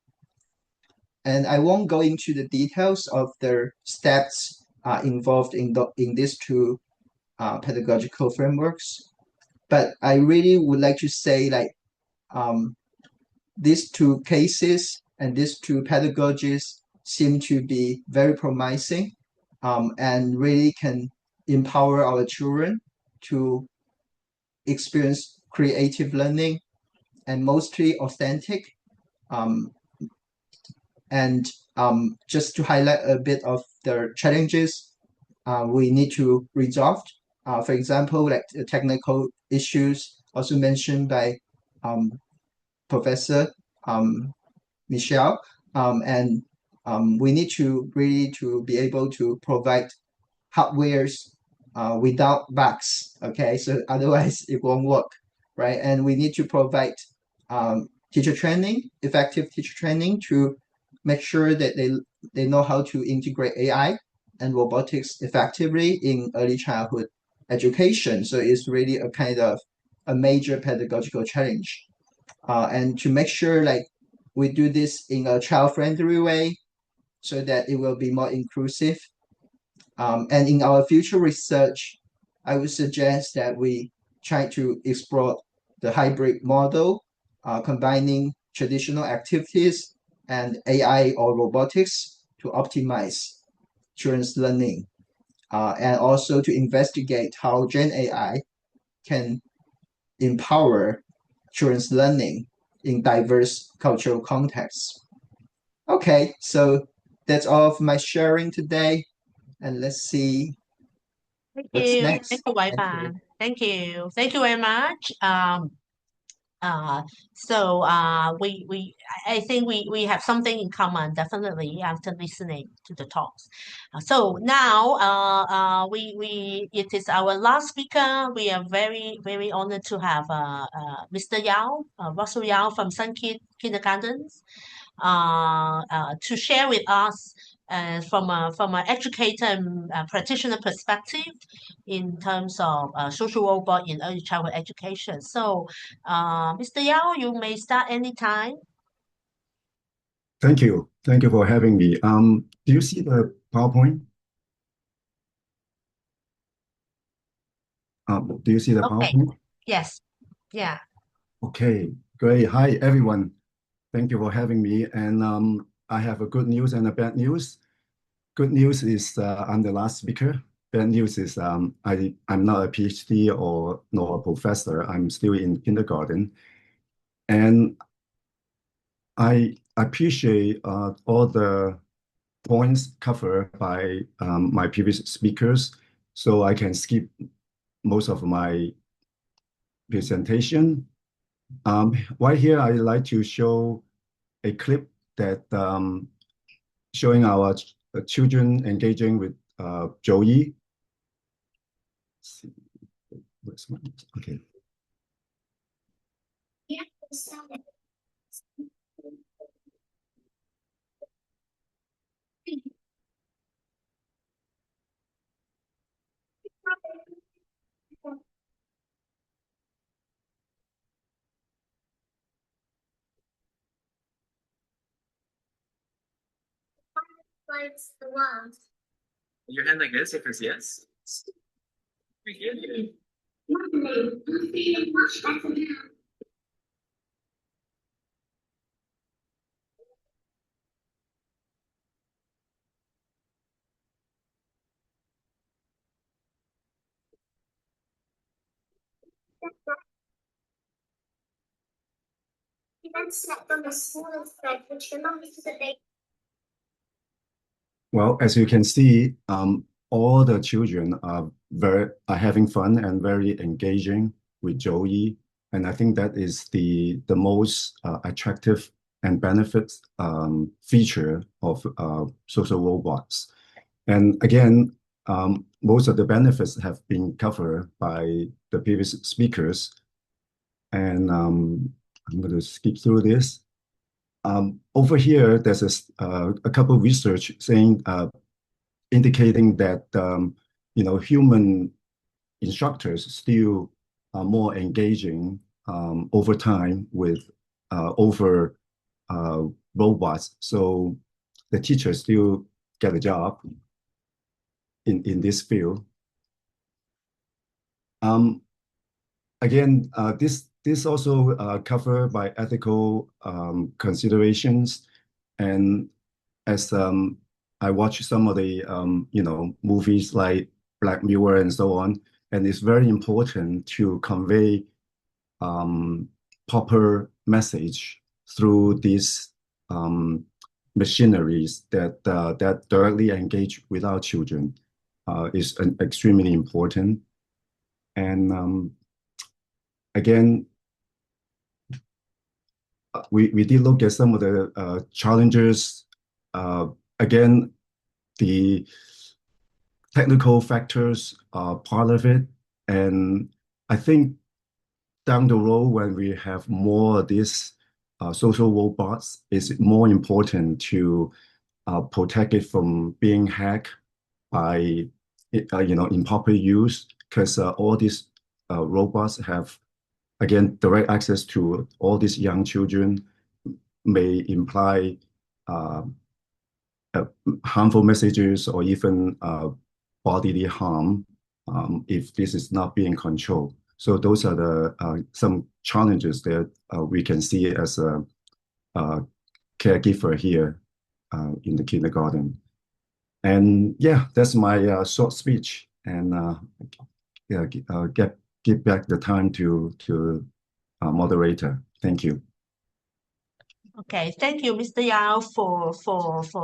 And I won't go into the details of the steps involved in these two pedagogical frameworks, but I really would like to say, like, these two cases and these two pedagogies seem to be very promising, and really can empower our children to experience creative learning and mostly authentic. Um, and just to highlight a bit of the challenges we need to resolve. For example, like the technical issues also mentioned by Professor Michelle, and we need to really to be able to provide hardwares without bugs. Okay, so otherwise it won't work, right? And we need to provide teacher training, effective teacher training to make sure that they know how to integrate AI and robotics effectively in early childhood education. So it's really a kind of a major pedagogical challenge. And to make sure like we do this in a child-friendly way so that it will be more inclusive. And in our future research, I would suggest that we try to explore the hybrid model, combining traditional activities and AI or robotics to optimize children's learning, and also to investigate how Gen AI can empower children's learning in diverse cultural contexts. Okay, so that's all of my sharing today. And let's see Thank what's you. next. Thank you, Wai Thank you. Pan. Thank you. Thank you very much. Uh, I think we have something in common, definitely, after listening to the talks. So now, it is our last speaker. We are very honored to have Mr. Yao, Russell Yao from Sun Kindergartens, to share with us from an educator and practitioner perspective in terms of social robot in early childhood education. So, Mr. Yao, you may start anytime. Thank you. Thank you for having me. Do you see the PowerPoint? Do you see the Okay. PowerPoint? Yes. Yeah. Okay, great. Hi, everyone. Thank you for having me. And I have a good news and a bad news. Good news is I'm the last speaker. Bad news is I'm not a PhD or nor a professor. I'm still in kindergarten. And I appreciate all the points covered by my previous speakers, so I can skip most of my presentation. Right here, I'd like to show a clip that showing our children engaging with Joey. Okay. Your hand like this if it's yes. We hear you. Well, as you can see, all the children are having fun and very engaging with Joey, and I think that is the most attractive and benefit feature of social robots. And again, most of the benefits have been covered by the previous speakers, and I'm going to skip through this. Over here, there's a couple of research saying indicating that human instructors still more engaging over time with over robots. So the teachers still get a job in this field. Again, this also covered by ethical considerations, and as I watch some of the movies like Black Mirror and so on, and it's very important to convey proper message through these machineries that directly engage with our children is extremely important. And again, we did look at some of the challenges. Again, the technical factors are part of it. And I think down the road, when we have more of these social robots, it's more important to protect it from being hacked by, improper use, because all these robots have, again, direct access to all these young children, may imply harmful messages or even bodily harm if this is not being controlled. So those are the some challenges that we can see as a caregiver here in the kindergarten. And yeah, that's my short speech. And give back the time to moderator. Thank you. Okay, thank you, Mr. Yao, for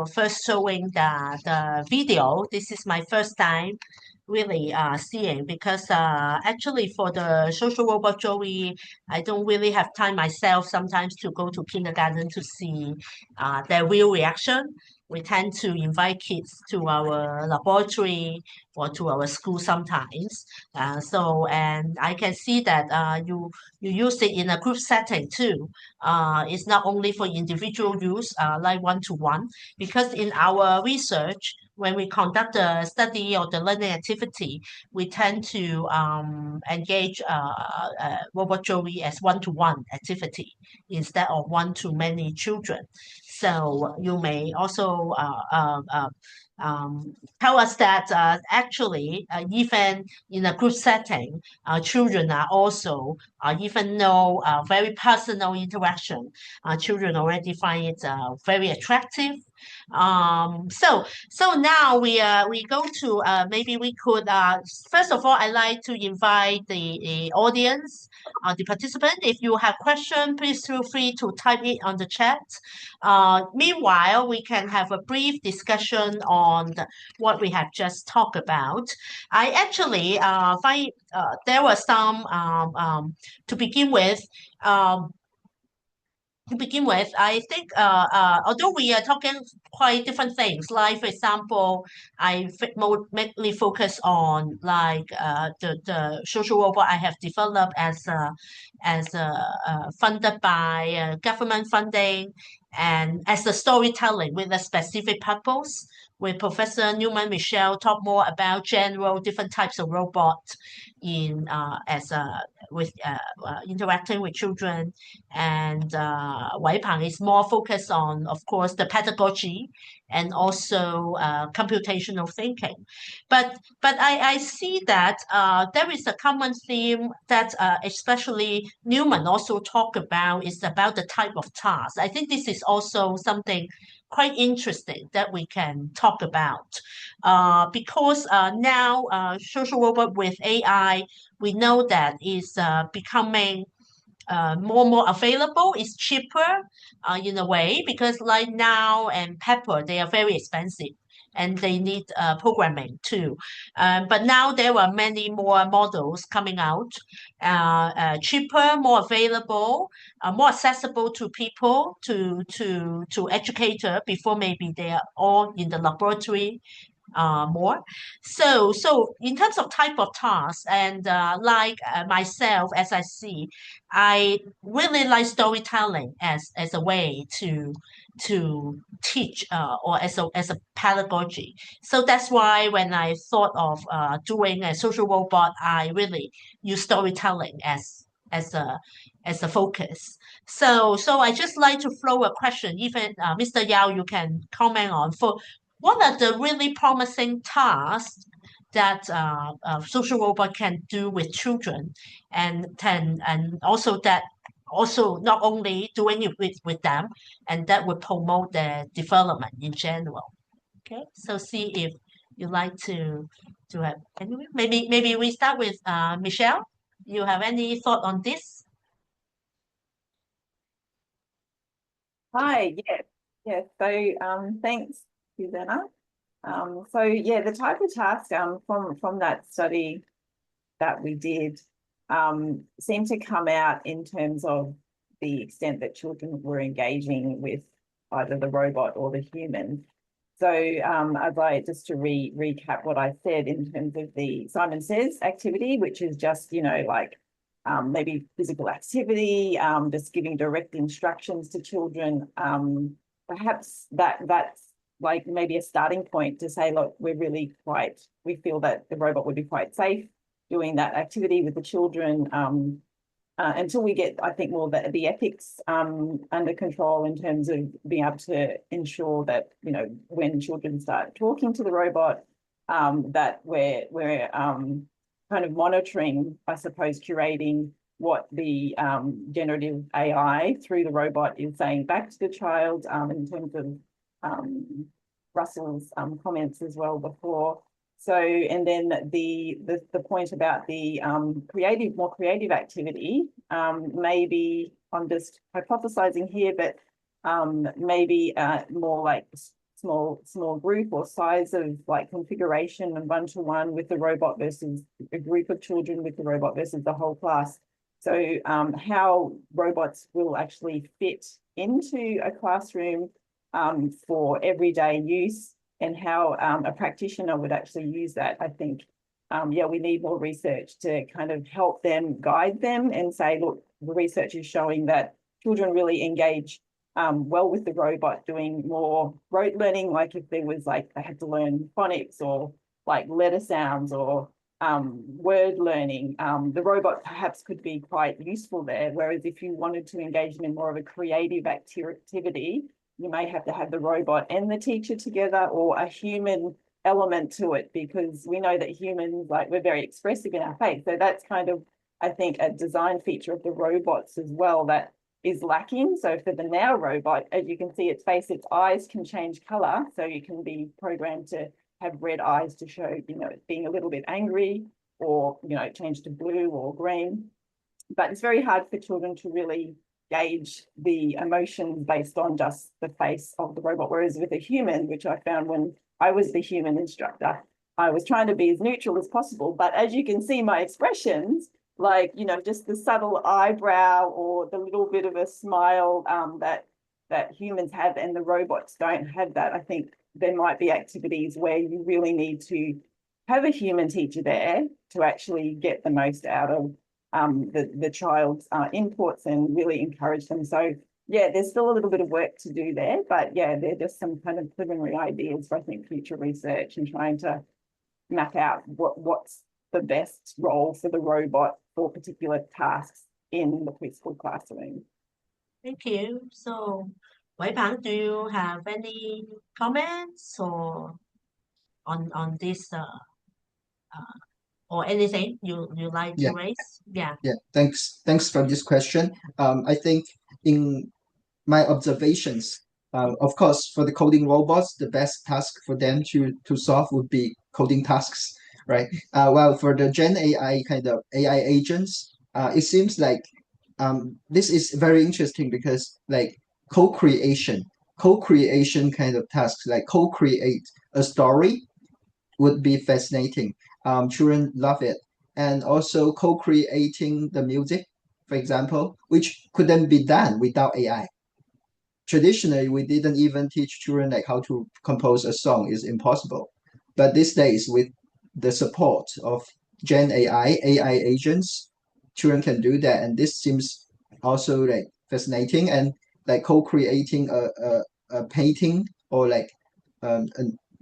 first showing the video. This is my first time really seeing, because actually for the social robot Joey, I don't really have time myself sometimes to go to kindergarten to see their real reaction. We tend to invite kids to our laboratory or to our school sometimes. And I can see that you use it in a group setting too. It's not only for individual use, like one-to-one, because in our research, when we conduct the study or the learning activity, we tend to engage Robot Joey as one-to-one activity instead of one-to-many children. So you may also tell us that actually, even in a group setting, children are also even know very personal interaction. Children already find it very attractive. So now we go to maybe we could first of all, I like to invite the audience, the participant. If you have question, please feel free to type it on the chat. Meanwhile, we can have a brief discussion on what we have just talked about. I actually find there were some to begin with. I think although we are talking quite different things, like for example, I mainly focus on like the social robot I have developed as funded by government funding and as a storytelling with a specific purpose. With Professor Newman Michelle talk more about general different types of robots in as with interacting with children, and Wei Pang is more focused on, of course, the pedagogy and also computational thinking. But I see that there is a common theme that especially Newman also talked about, is about the type of task. I think this is also something quite interesting that we can talk about because now social robot with AI, we know that is becoming more and more available. It's cheaper in a way, because like now and Pepper, they are very expensive and they need programming too. But now there are many more models coming out, cheaper, more available, more accessible to people, to educator before maybe they are all in the laboratory more. So in terms of type of tasks, and like myself, as I see, I really like storytelling as a way to teach or as a pedagogy. So that's why when I thought of doing a social robot, I really use storytelling as a focus. So I just like to throw a question. Even Mr. Yao, you can comment on for what are the really promising tasks that social robot can do with children, and also that also not only doing it with them, and that would promote their development in general. Okay, so see if you like to have anyway. Maybe we start with Michelle. You have any thought on this? Hi, yeah. So thanks, Susanna. So yeah, the type of task from that study that we did seemed to come out in terms of the extent that children were engaging with either the robot or the human. So I'd like just to recap what I said in terms of the Simon Says activity, which is just, like maybe physical activity, just giving direct instructions to children. Perhaps that's like maybe a starting point to say, look, we feel that the robot would be quite safe doing that activity with the children until we get, I think, more the ethics under control in terms of being able to ensure that, when children start talking to the robot, that we're kind of monitoring, I suppose, curating what the generative AI through the robot is saying back to the child in terms of Russell's comments as well before. So, and then the point about the more creative activity, maybe I'm just hypothesizing here, but maybe more like small group or size of like configuration and one-to-one with the robot versus a group of children with the robot versus the whole class. So how robots will actually fit into a classroom for everyday use, and how a practitioner would actually use that. I think, we need more research to kind of help them, guide them, and say, look, the research is showing that children really engage well with the robot, doing more rote learning, like if there was like they had to learn phonics or like letter sounds or word learning, the robot perhaps could be quite useful there. Whereas if you wanted to engage in more of a creative activity, you may have to have the robot and the teacher together, or a human element to it, because we know that humans, like, we're very expressive in our faith. So that's kind of, I think, a design feature of the robots as well that is lacking. So for the Now robot, as you can see its face, its eyes can change color. So you can be programmed to have red eyes to show, it's being a little bit angry, or, change to blue or green. But it's very hard for children to really gauge the emotions based on just the face of the robot. Whereas with a human, which I found when I was the human instructor, I was trying to be as neutral as possible. But as you can see, my expressions, like, just the subtle eyebrow or the little bit of a smile that humans have and the robots don't have that. I think there might be activities where you really need to have a human teacher there to actually get the most out of the child's inputs and really encourage them. So yeah, there's still a little bit of work to do there, but yeah, they're just some kind of preliminary ideas for, I think, future research and trying to map out what's the best role for the robot for particular tasks in the preschool classroom. Thank you. So, Wei Pang, do you have any comments or on this or anything you like to raise? Yeah. Thanks for this question. I think in my observations, of course, for the coding robots, the best task for them to solve would be coding tasks, right? While for the Gen AI kind of AI agents, it seems like this is very interesting because like co-creation kind of tasks, like co-create a story would be fascinating. Children love it. And also co-creating the music, for example, which couldn't be done without AI. Traditionally, we didn't even teach children like how to compose a song. It's impossible. But these days, with the support of Gen AI agents, children can do that, and this seems also like fascinating and like co-creating a painting or like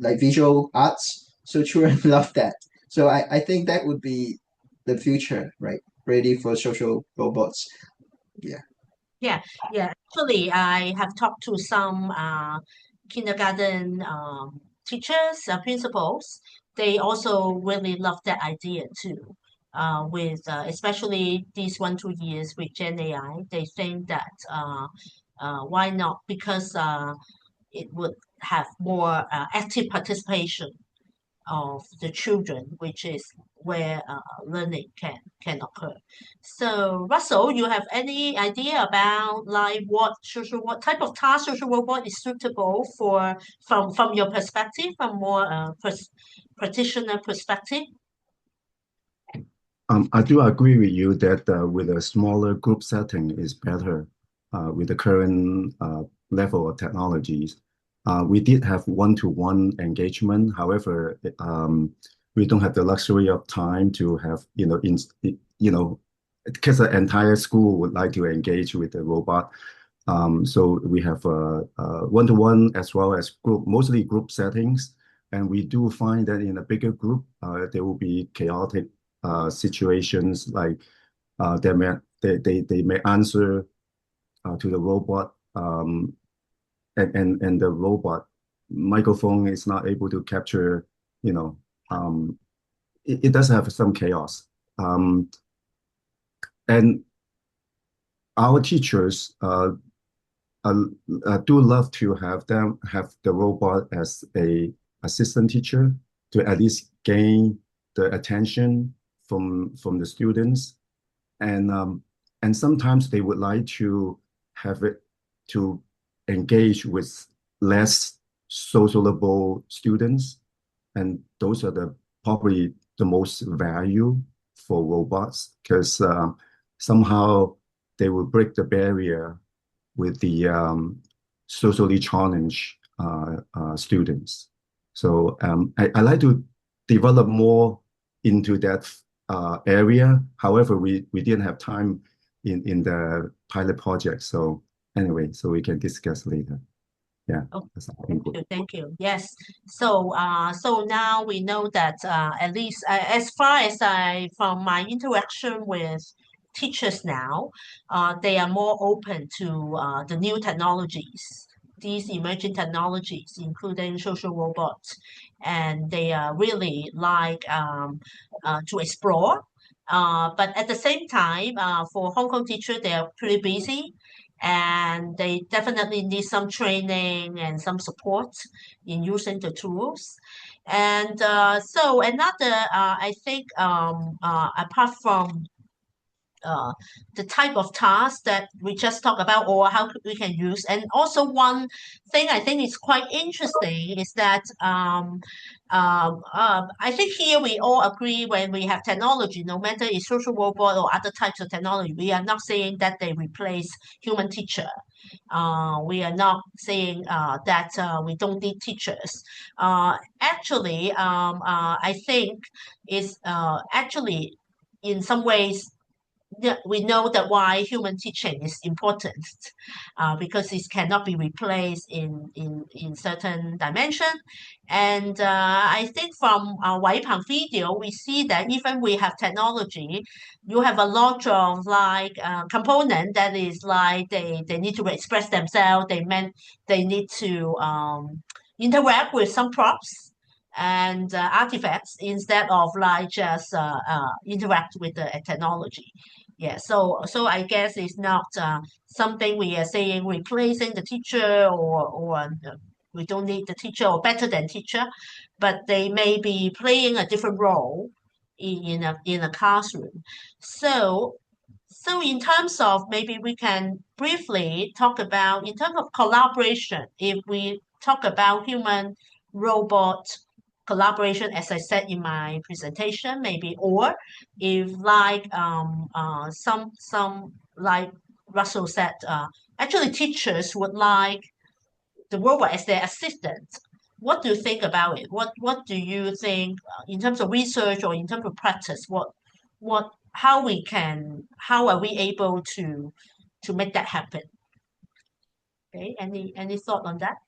visual arts. So children love that. So I think that would be the future, right? Ready for social robots. Yeah. Yeah, yeah. Actually, I have talked to some kindergarten teachers, principals. They also really love that idea too. With especially these 1 2 years with Gen AI, they think that why not? Because it would have more active participation of the children, which is where learning can occur. So, Russell, you have any idea about like what type of task social robot is suitable for from your perspective, from more practitioner perspective? I do agree with you that with a smaller group setting is better with the current level of technologies. We did have one-to-one engagement. However, we don't have the luxury of time to have, because the entire school would like to engage with the robot. So we have one-to-one as well as group, mostly group settings. And we do find that in a bigger group, there will be chaotic situations like they may answer to the robot and the robot microphone is not able to capture, it does have some chaos. And our teachers do love to have the robot as a assistant teacher to at least gain the attention from the students, and sometimes they would like to have it to engage with less sociable students, and those are probably the most value for robots because somehow they will break the barrier with the socially challenged students. So I like to develop more into that area. However, we didn't have time in the pilot project. So anyway, so we can discuss later. Yeah. Oh, thank you. Yes. So now we know that at least as far as from my interaction with teachers now, they are more open to the new technologies, these emerging technologies, including social robots, and they are really like to explore. But at the same time, for Hong Kong teachers, they are pretty busy and they definitely need some training and some support in using the tools. And so another, I think, apart from uh, the type of task that we just talked about or how we can use. And also one thing I think is quite interesting is that I think here we all agree when we have technology, no matter it's social robot or other types of technology, we are not saying that they replace human teacher. We are not saying that we don't need teachers. Actually, I think is actually in some ways we know that why human teaching is important because it cannot be replaced in certain dimension. And I think from Wai Pang video, we see that even we have technology, you have a lot of like component that is like they need to express themselves. They need to interact with some props and artifacts instead of like just interact with the technology. Yeah, so I guess it's not something we are saying replacing the teacher or we don't need the teacher or better than teacher, but they may be playing a different role in a classroom. So so in terms of maybe we can briefly talk about in terms of collaboration, if we talk about human robot collaboration, as I said in my presentation, maybe or if like some like Russell said, actually teachers would like the robot as their assistant what do you think about it? What do you think in terms of research or in terms of practice? How are we able to make that happen? Okay, any thought on that?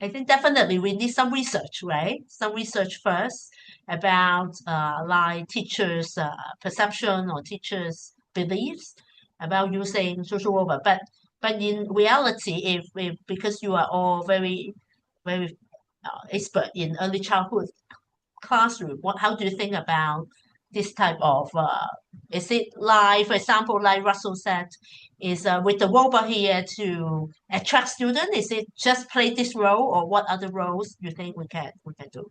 I think definitely we need some research, right? Some research first about like teachers' perception or teachers' beliefs about using social robot. But in reality, if because you are all very expert in early childhood classroom, how do you think about this type of is it like, for example, like Russell said, is with the robot here to attract students, is it just play this role or what other roles you think we can do?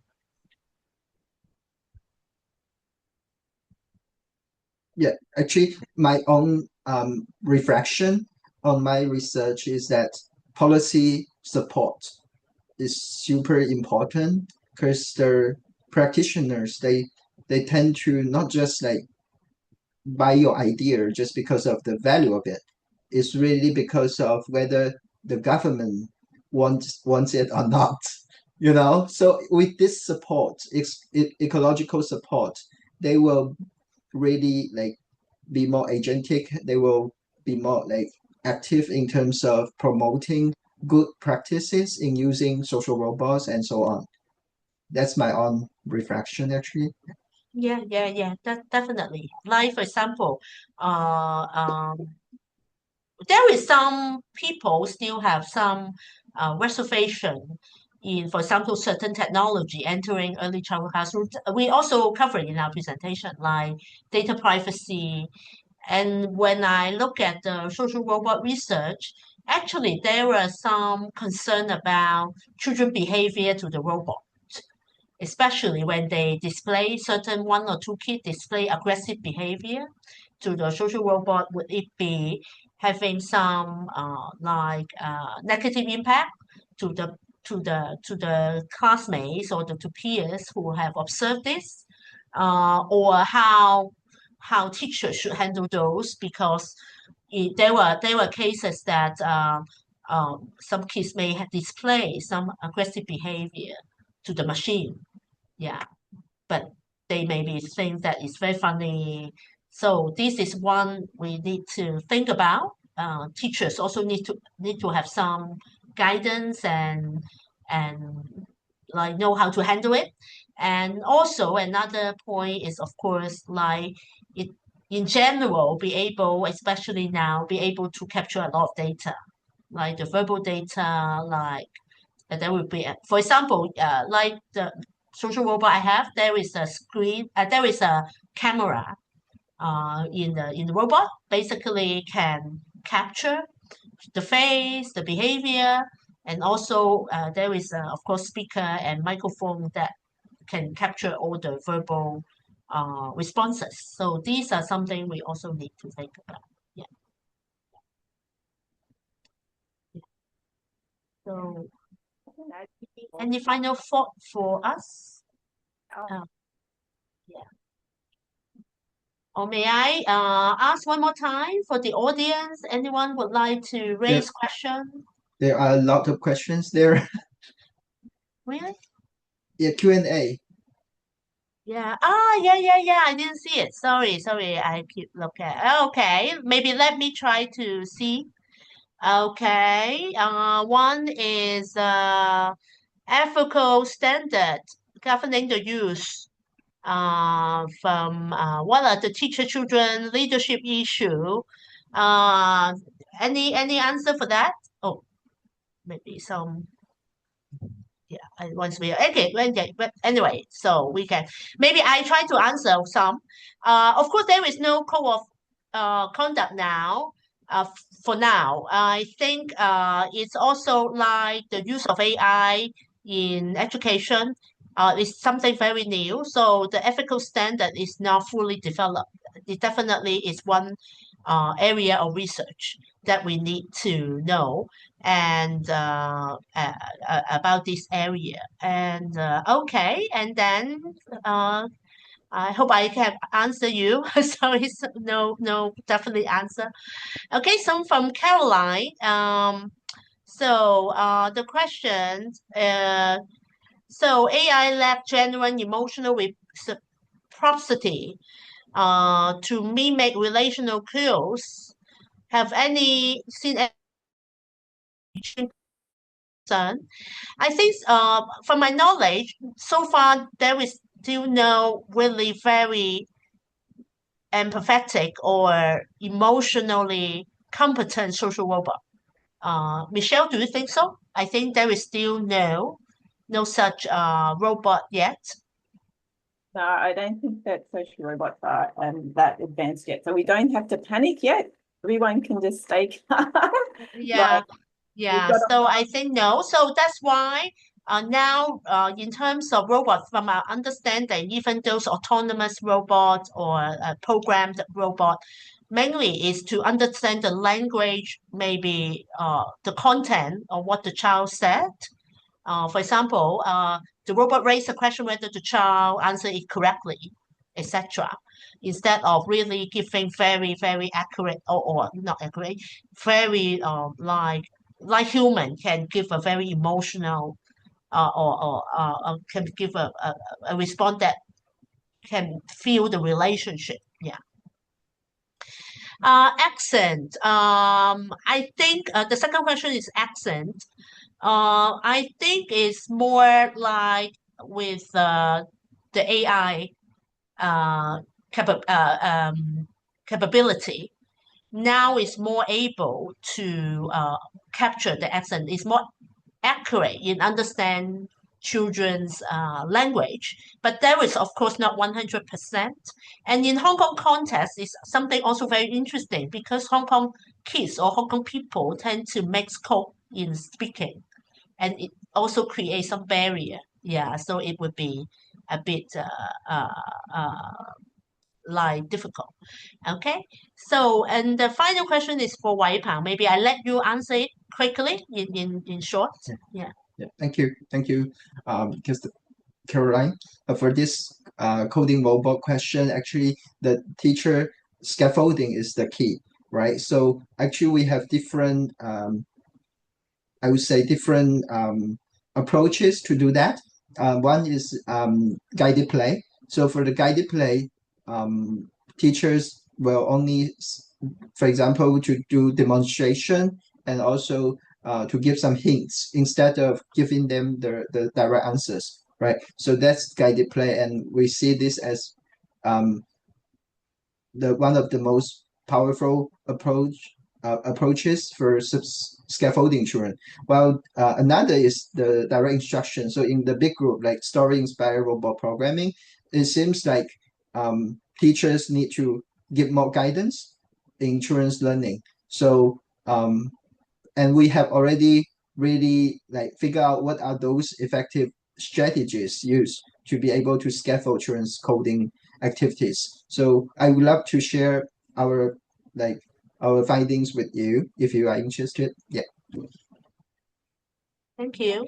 Yeah, actually, my own reflection on my research is that policy support is super important because the practitioners they tend to not just like buy your idea just because of the value of it. It's really because of whether the government wants it or not. You know, so with this support, ecological support, they will really like be more agentic. They will be more like active in terms of promoting good practices in using social robots and so on. That's my own reflection actually. Yeah, definitely. Like for example, uh, um, there is some people still have some reservation in, for example, certain technology entering early childhood classrooms. We also covered in our presentation, like data privacy. And when I look at the social robot research, actually there are some concern about children behavior to the robot, especially when they display certain one or two kids display aggressive behavior to the social robot. Would it be having some negative impact to the classmates or the peers who have observed this, or how teachers should handle those? Because there were cases that some kids may have displayed some aggressive behavior to the machine. Yeah, but they maybe think that it's very funny. So this is one we need to think about. Teachers also need to have some guidance and like know how to handle it. And also another point is of course like it in general be able, especially now, be able to capture a lot of data, like the verbal data, like there will be, for example, like the social robot I have, there is a screen, there is a camera in the robot, basically can capture the face, the behavior, and also there is of course speaker and microphone that can capture all the verbal responses. So these are something we also need to think about. Yeah. So any final thought for us? Uh, yeah. Or may I ask one more time for the audience? Anyone would like to raise question? There are a lot of questions there. Really? Yeah, Q&A. Yeah. Yeah. I didn't see it. Sorry. I keep looking. Okay. Maybe let me try to see. Okay. One is ethical standard governing the use from what are the teacher children leadership issue. Uh, any answer for that? Oh, maybe some. Yeah, I once we okay, but anyway, so we can maybe I try to answer some. Of course, there is no code of conduct now. For now, I think it's also like the use of AI in education. Is something very new, so the ethical standard is not fully developed. It definitely is one area of research that we need to know and about this area. And okay, and then I hope I can answer you. Sorry, no, definitely answer. Okay, so from Caroline. So the question, so AI lack genuine emotional reciprocity to mimic relational cues. Have any seen any concern? I think from my knowledge, so far there is still no really very empathetic or emotionally competent social robot. Michelle, do you think so? I think there is still no such robot yet. No, I don't think that social robots are that advanced yet. So we don't have to panic yet. Everyone can just stay calm. Yeah, Like, yeah. got So I think no. So that's why now in terms of robots, from our understanding, even those autonomous robots or programmed robot, mainly is to understand the language, maybe the content of what the child said. For example, the robot raised a question whether the child answered it correctly, etc. Instead of really giving very accurate or not accurate, very like human can give a very emotional or can give a response that can feel the relationship. Yeah. Accent. I think the second question is accent. I think it's more like with the AI uh, capa capability. Now it's more able to capture the accent. It's more accurate in understand children's language, but there is of course not 100%. And in Hong Kong context, is something also very interesting because Hong Kong kids or Hong Kong people tend to mix code in speaking, and it also creates some barrier. Yeah, so it would be a bit like difficult. Okay, so and the final question is for Wai Pang. Maybe I let you answer it quickly in short. Yeah. Yeah, thank you, because Caroline, for this coding robot question, actually the teacher scaffolding is the key, right? So actually we have different, I would say different approaches to do that. One is guided play. So for the guided play, teachers will only, for example, to do demonstration and also to give some hints instead of giving them the direct answers, right? So that's guided play, and we see this as the one of the most powerful approaches for scaffolding children. While another is the direct instruction. So in the big group, like story inspired robot programming, it seems like teachers need to give more guidance in children's learning. So and we have already really like figure out what are those effective strategies used to be able to scaffold children's coding activities. So I would love to share our our findings with you if you are interested. Yeah. Thank you.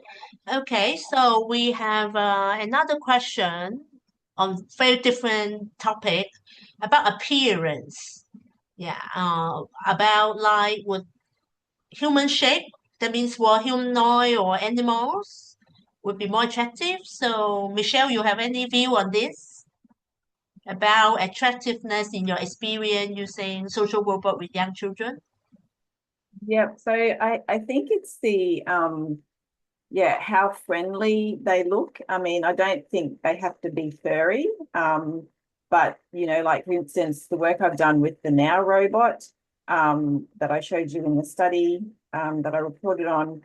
Okay, so we have another question on very different topic about appearance. Yeah, about like with human shape. That means what humanoid or animals would be more attractive. So Michelle, you have any view on this about attractiveness in your experience using social robot with young children? Yeah, so I think it's the yeah, how friendly they look. I mean, I don't think they have to be furry. But you know, like for instance, the work I've done with the Now robot that I showed you in the study that I reported on,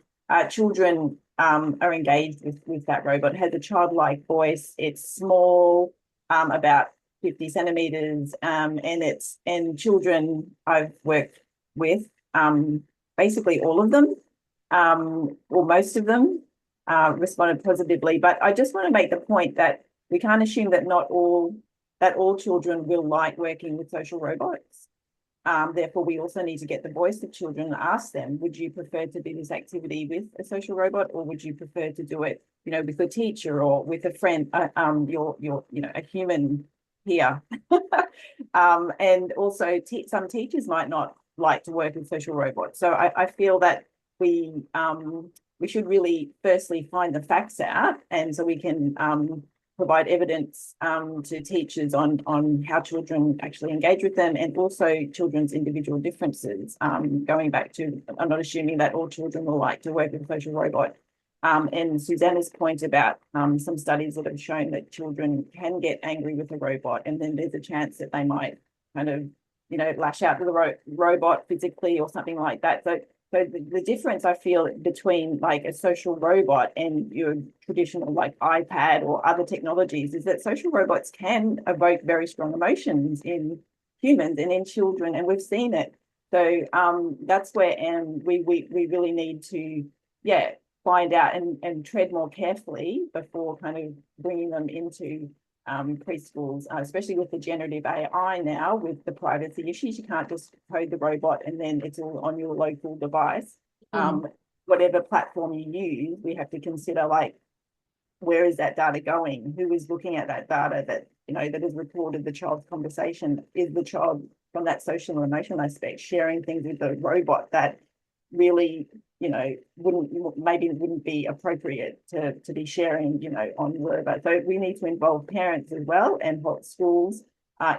children are engaged with that robot. It has a childlike voice. It's small, about 50 centimeters, and children I've worked with, basically all of them, or most of them, responded positively. But I just want to make the point that we can't assume that all children will like working with social robots. therefore, we also need to get the voice of children and ask them, would you prefer to do this activity with a social robot, or would you prefer to do it, with a teacher or with a friend, a human here? And also some teachers might not like to work with social robots. So I feel that we should really firstly find the facts out, and so we can provide evidence to teachers on how children actually engage with them, and also children's individual differences. Going back to, I'm not assuming that all children will like to work with a social robot. And Susanna's point about some studies that have shown that children can get angry with a robot, and then there's a chance that they might kind of, lash out to the robot physically or something like that. So the difference I feel between like a social robot and your traditional like iPad or other technologies is that social robots can evoke very strong emotions in humans and in children, and we've seen it. So that's where we really need to find out and tread more carefully before kind of bringing them into preschools, especially with the generative AI now, with the privacy issues. You can't just code the robot and then it's all on your local device. Whatever platform you use, we have to consider, like, where is that data going? Who is looking at that data that has recorded the child's conversation? Is the child, from that social and emotional aspect, sharing things with the robot that really wouldn't be appropriate to be sharing on wherever? So we need to involve parents as well, and schools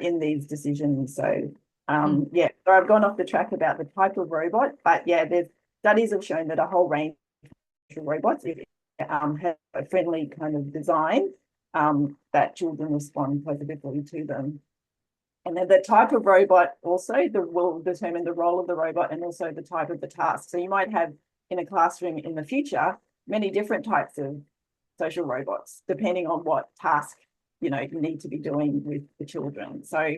in these decisions. So so I've gone off the track about the type of robot, but there's studies have shown that a whole range of robots have a friendly kind of design, that children respond positively to them. And then the type of robot also will determine the role of the robot and also the type of the task. So you might have in a classroom in the future many different types of social robots, depending on what task you need to be doing with the children. So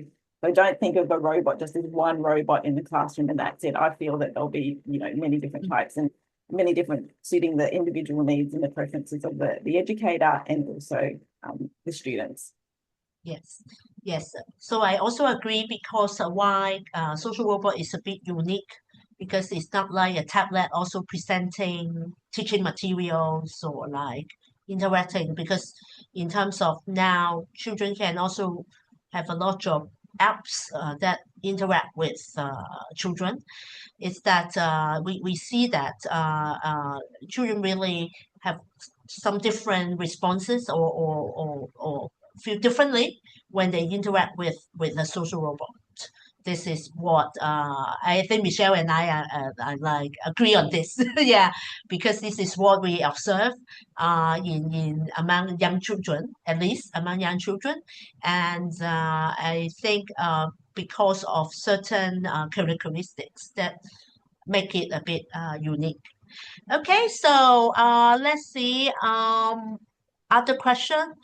don't think of a robot just as one robot in the classroom and that's it. I feel that there'll be many different types, and many different, suiting the individual needs and the preferences of the educator and also the students. Yes. So I also agree, because why social robot is a bit unique, because it's not like a tablet also presenting teaching materials or like interacting, because in terms of now children can also have a lot of apps that interact with children. Is that we see that children really have some different responses or feel differently when they interact with a social robot. This is what I think Michelle and I like agree on this. Because this is what we observe in among young children, at least among young children. And I think because of certain characteristics that make it a bit unique. Okay, so let's see. Other question.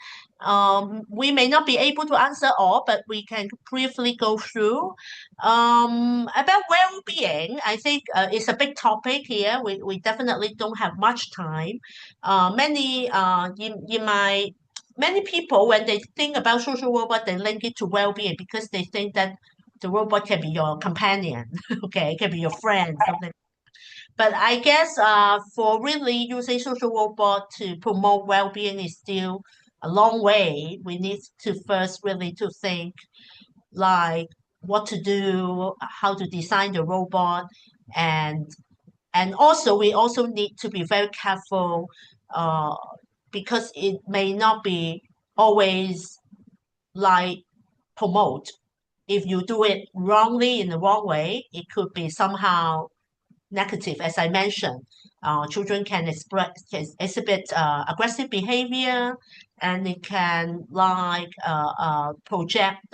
We may not be able to answer all, but we can briefly go through. About well-being, I think it's a big topic here. We definitely don't have much time. Many people, when they think about social robot, they link it to well-being, because they think that the robot can be your companion, okay, it can be your friend, something. But I guess for really using social robot to promote well-being is still a long way. We need to first really to think like what to do, how to design the robot, and also we also need to be very careful uh, because it may not be always like promote. If you do it wrongly in the wrong way, it could be somehow negative. As I mentioned, children can exhibit aggressive behavior, and it can project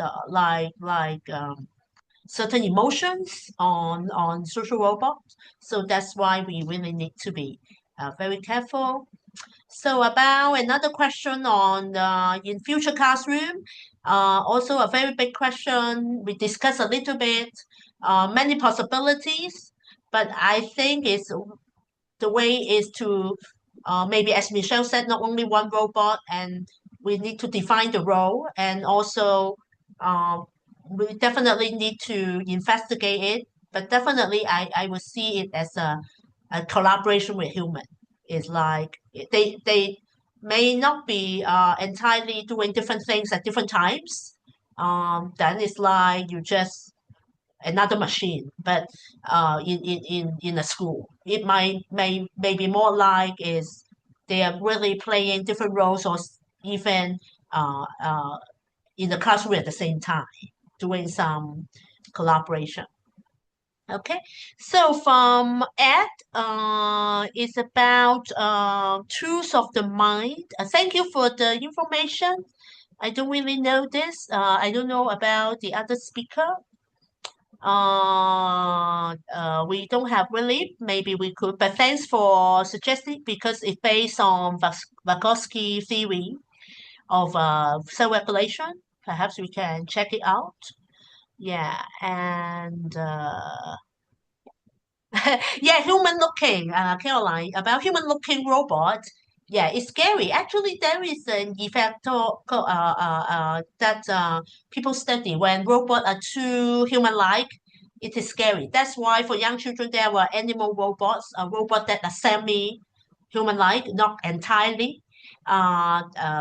certain emotions on social robots. So that's why we really need to be very careful. So about another question on in future classroom, also a very big question. We discussed a little bit, many possibilities, but I think it's the way is to maybe, as Michelle said, not only one robot, and we need to define the role, and also we definitely need to investigate it, but definitely I would see it as a collaboration with human. It's like they may not be entirely doing different things at different times. Then it's like you just another machine, but in a school, it may be more like is they are really playing different roles or even in the classroom at the same time, doing some collaboration. Okay, so from Ed, it's about tools of the mind. Thank you for the information. I don't really know this. I don't know about the other speaker. We don't have really. Maybe we could, but thanks for suggesting because it's based on Vygotsky theory of self-regulation. Perhaps we can check it out. Yeah, and yeah, human looking, Caroline, about human looking robot. Yeah, it's scary. Actually, there is an effect that people study when robots are too human-like. It is scary. That's why for young children there were animal robots, a robot that are semi-human-like, not entirely.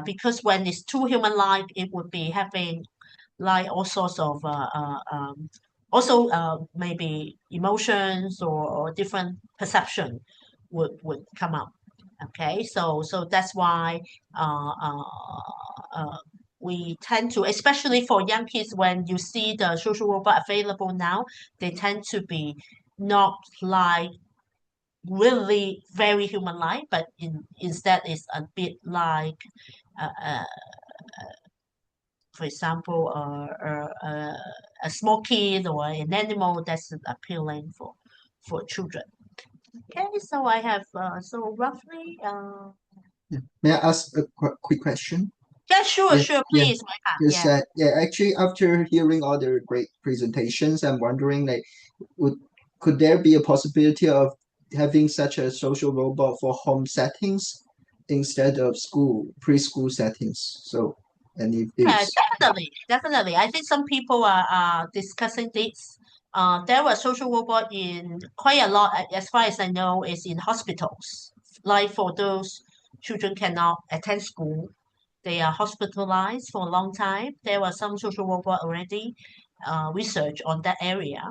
Because when it's too human-like, it would be having like all sorts of also maybe emotions or different perception would come up. Okay, so that's why uh, uh, uh, we tend to, especially for young kids, when you see the social robot available now, they tend to be not like really very human-like, but instead it's a bit like for example, a small kid or an animal that's appealing for children. Okay, so I have so roughly Yeah. May I ask a quick question? yeah, sure, Yeah, sure, yeah. please, Weka. Because Yeah. yeah, actually, after hearing all the great presentations, I'm wondering like, would could there be a possibility of having such a social robot for home settings instead of preschool settings? So, and if Yeah, there's definitely, definitely. I think some people are discussing this. There was social robot in quite a lot, as far as I know, is in hospitals. Like for those children cannot attend school, they are hospitalized for a long time. There was some social robot already research on that area.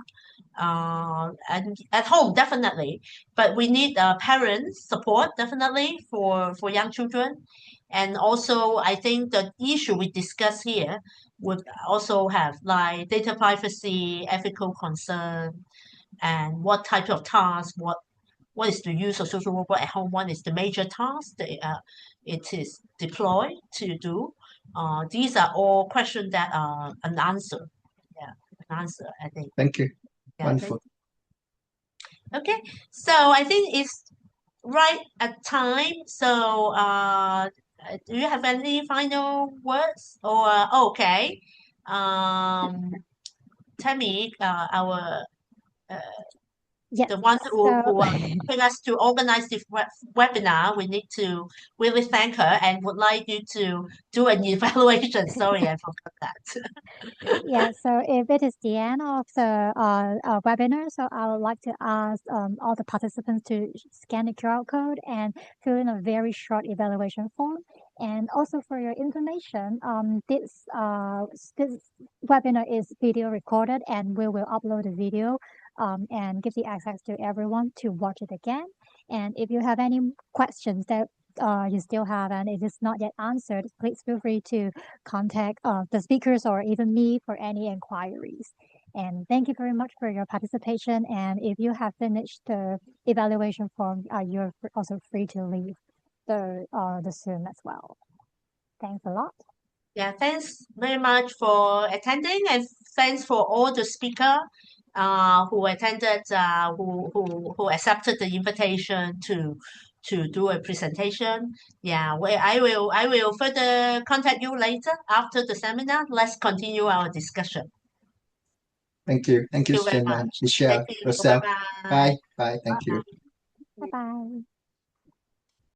And at home definitely, but we need parents support definitely for young children, and also I think the issue we discuss here would also have like data privacy, ethical concern, and what type of task, what is the use of social robot at home, what is the major task that it is deployed to do. These are all questions that are unanswered. Yeah, unanswered, I think. thank you. Yeah, Wonderful. okay, so I think it's right at time. So, do you have any final words? Or okay, um, Tammy, our Yes. the one So who are helping us to organize this webinar, we need to really thank her and would like you to do an evaluation. Sorry, I forgot that. yeah, so if it is the end of the webinar, so I would like to ask all the participants to scan the QR code and fill in a very short evaluation form. And also for your information, this webinar is video recorded, and we will upload the video and give the access to everyone to watch it again. And if you have any questions that you still have and it is not yet answered, please feel free to contact the speakers or even me for any inquiries. And thank you very much for your participation. And if you have finished the evaluation form, you're also free to leave the Zoom as well. Thanks a lot. Yeah, thanks very much for attending, and thanks for all the speaker who attended, who accepted the invitation to do a presentation. Yeah, I will further contact you later after the seminar. Let's continue our discussion. Thank you. Thank you, Thank you very Jen and much. Michelle, Thank you. Roselle. Bye-bye. Bye. Bye. Thank you. Bye bye.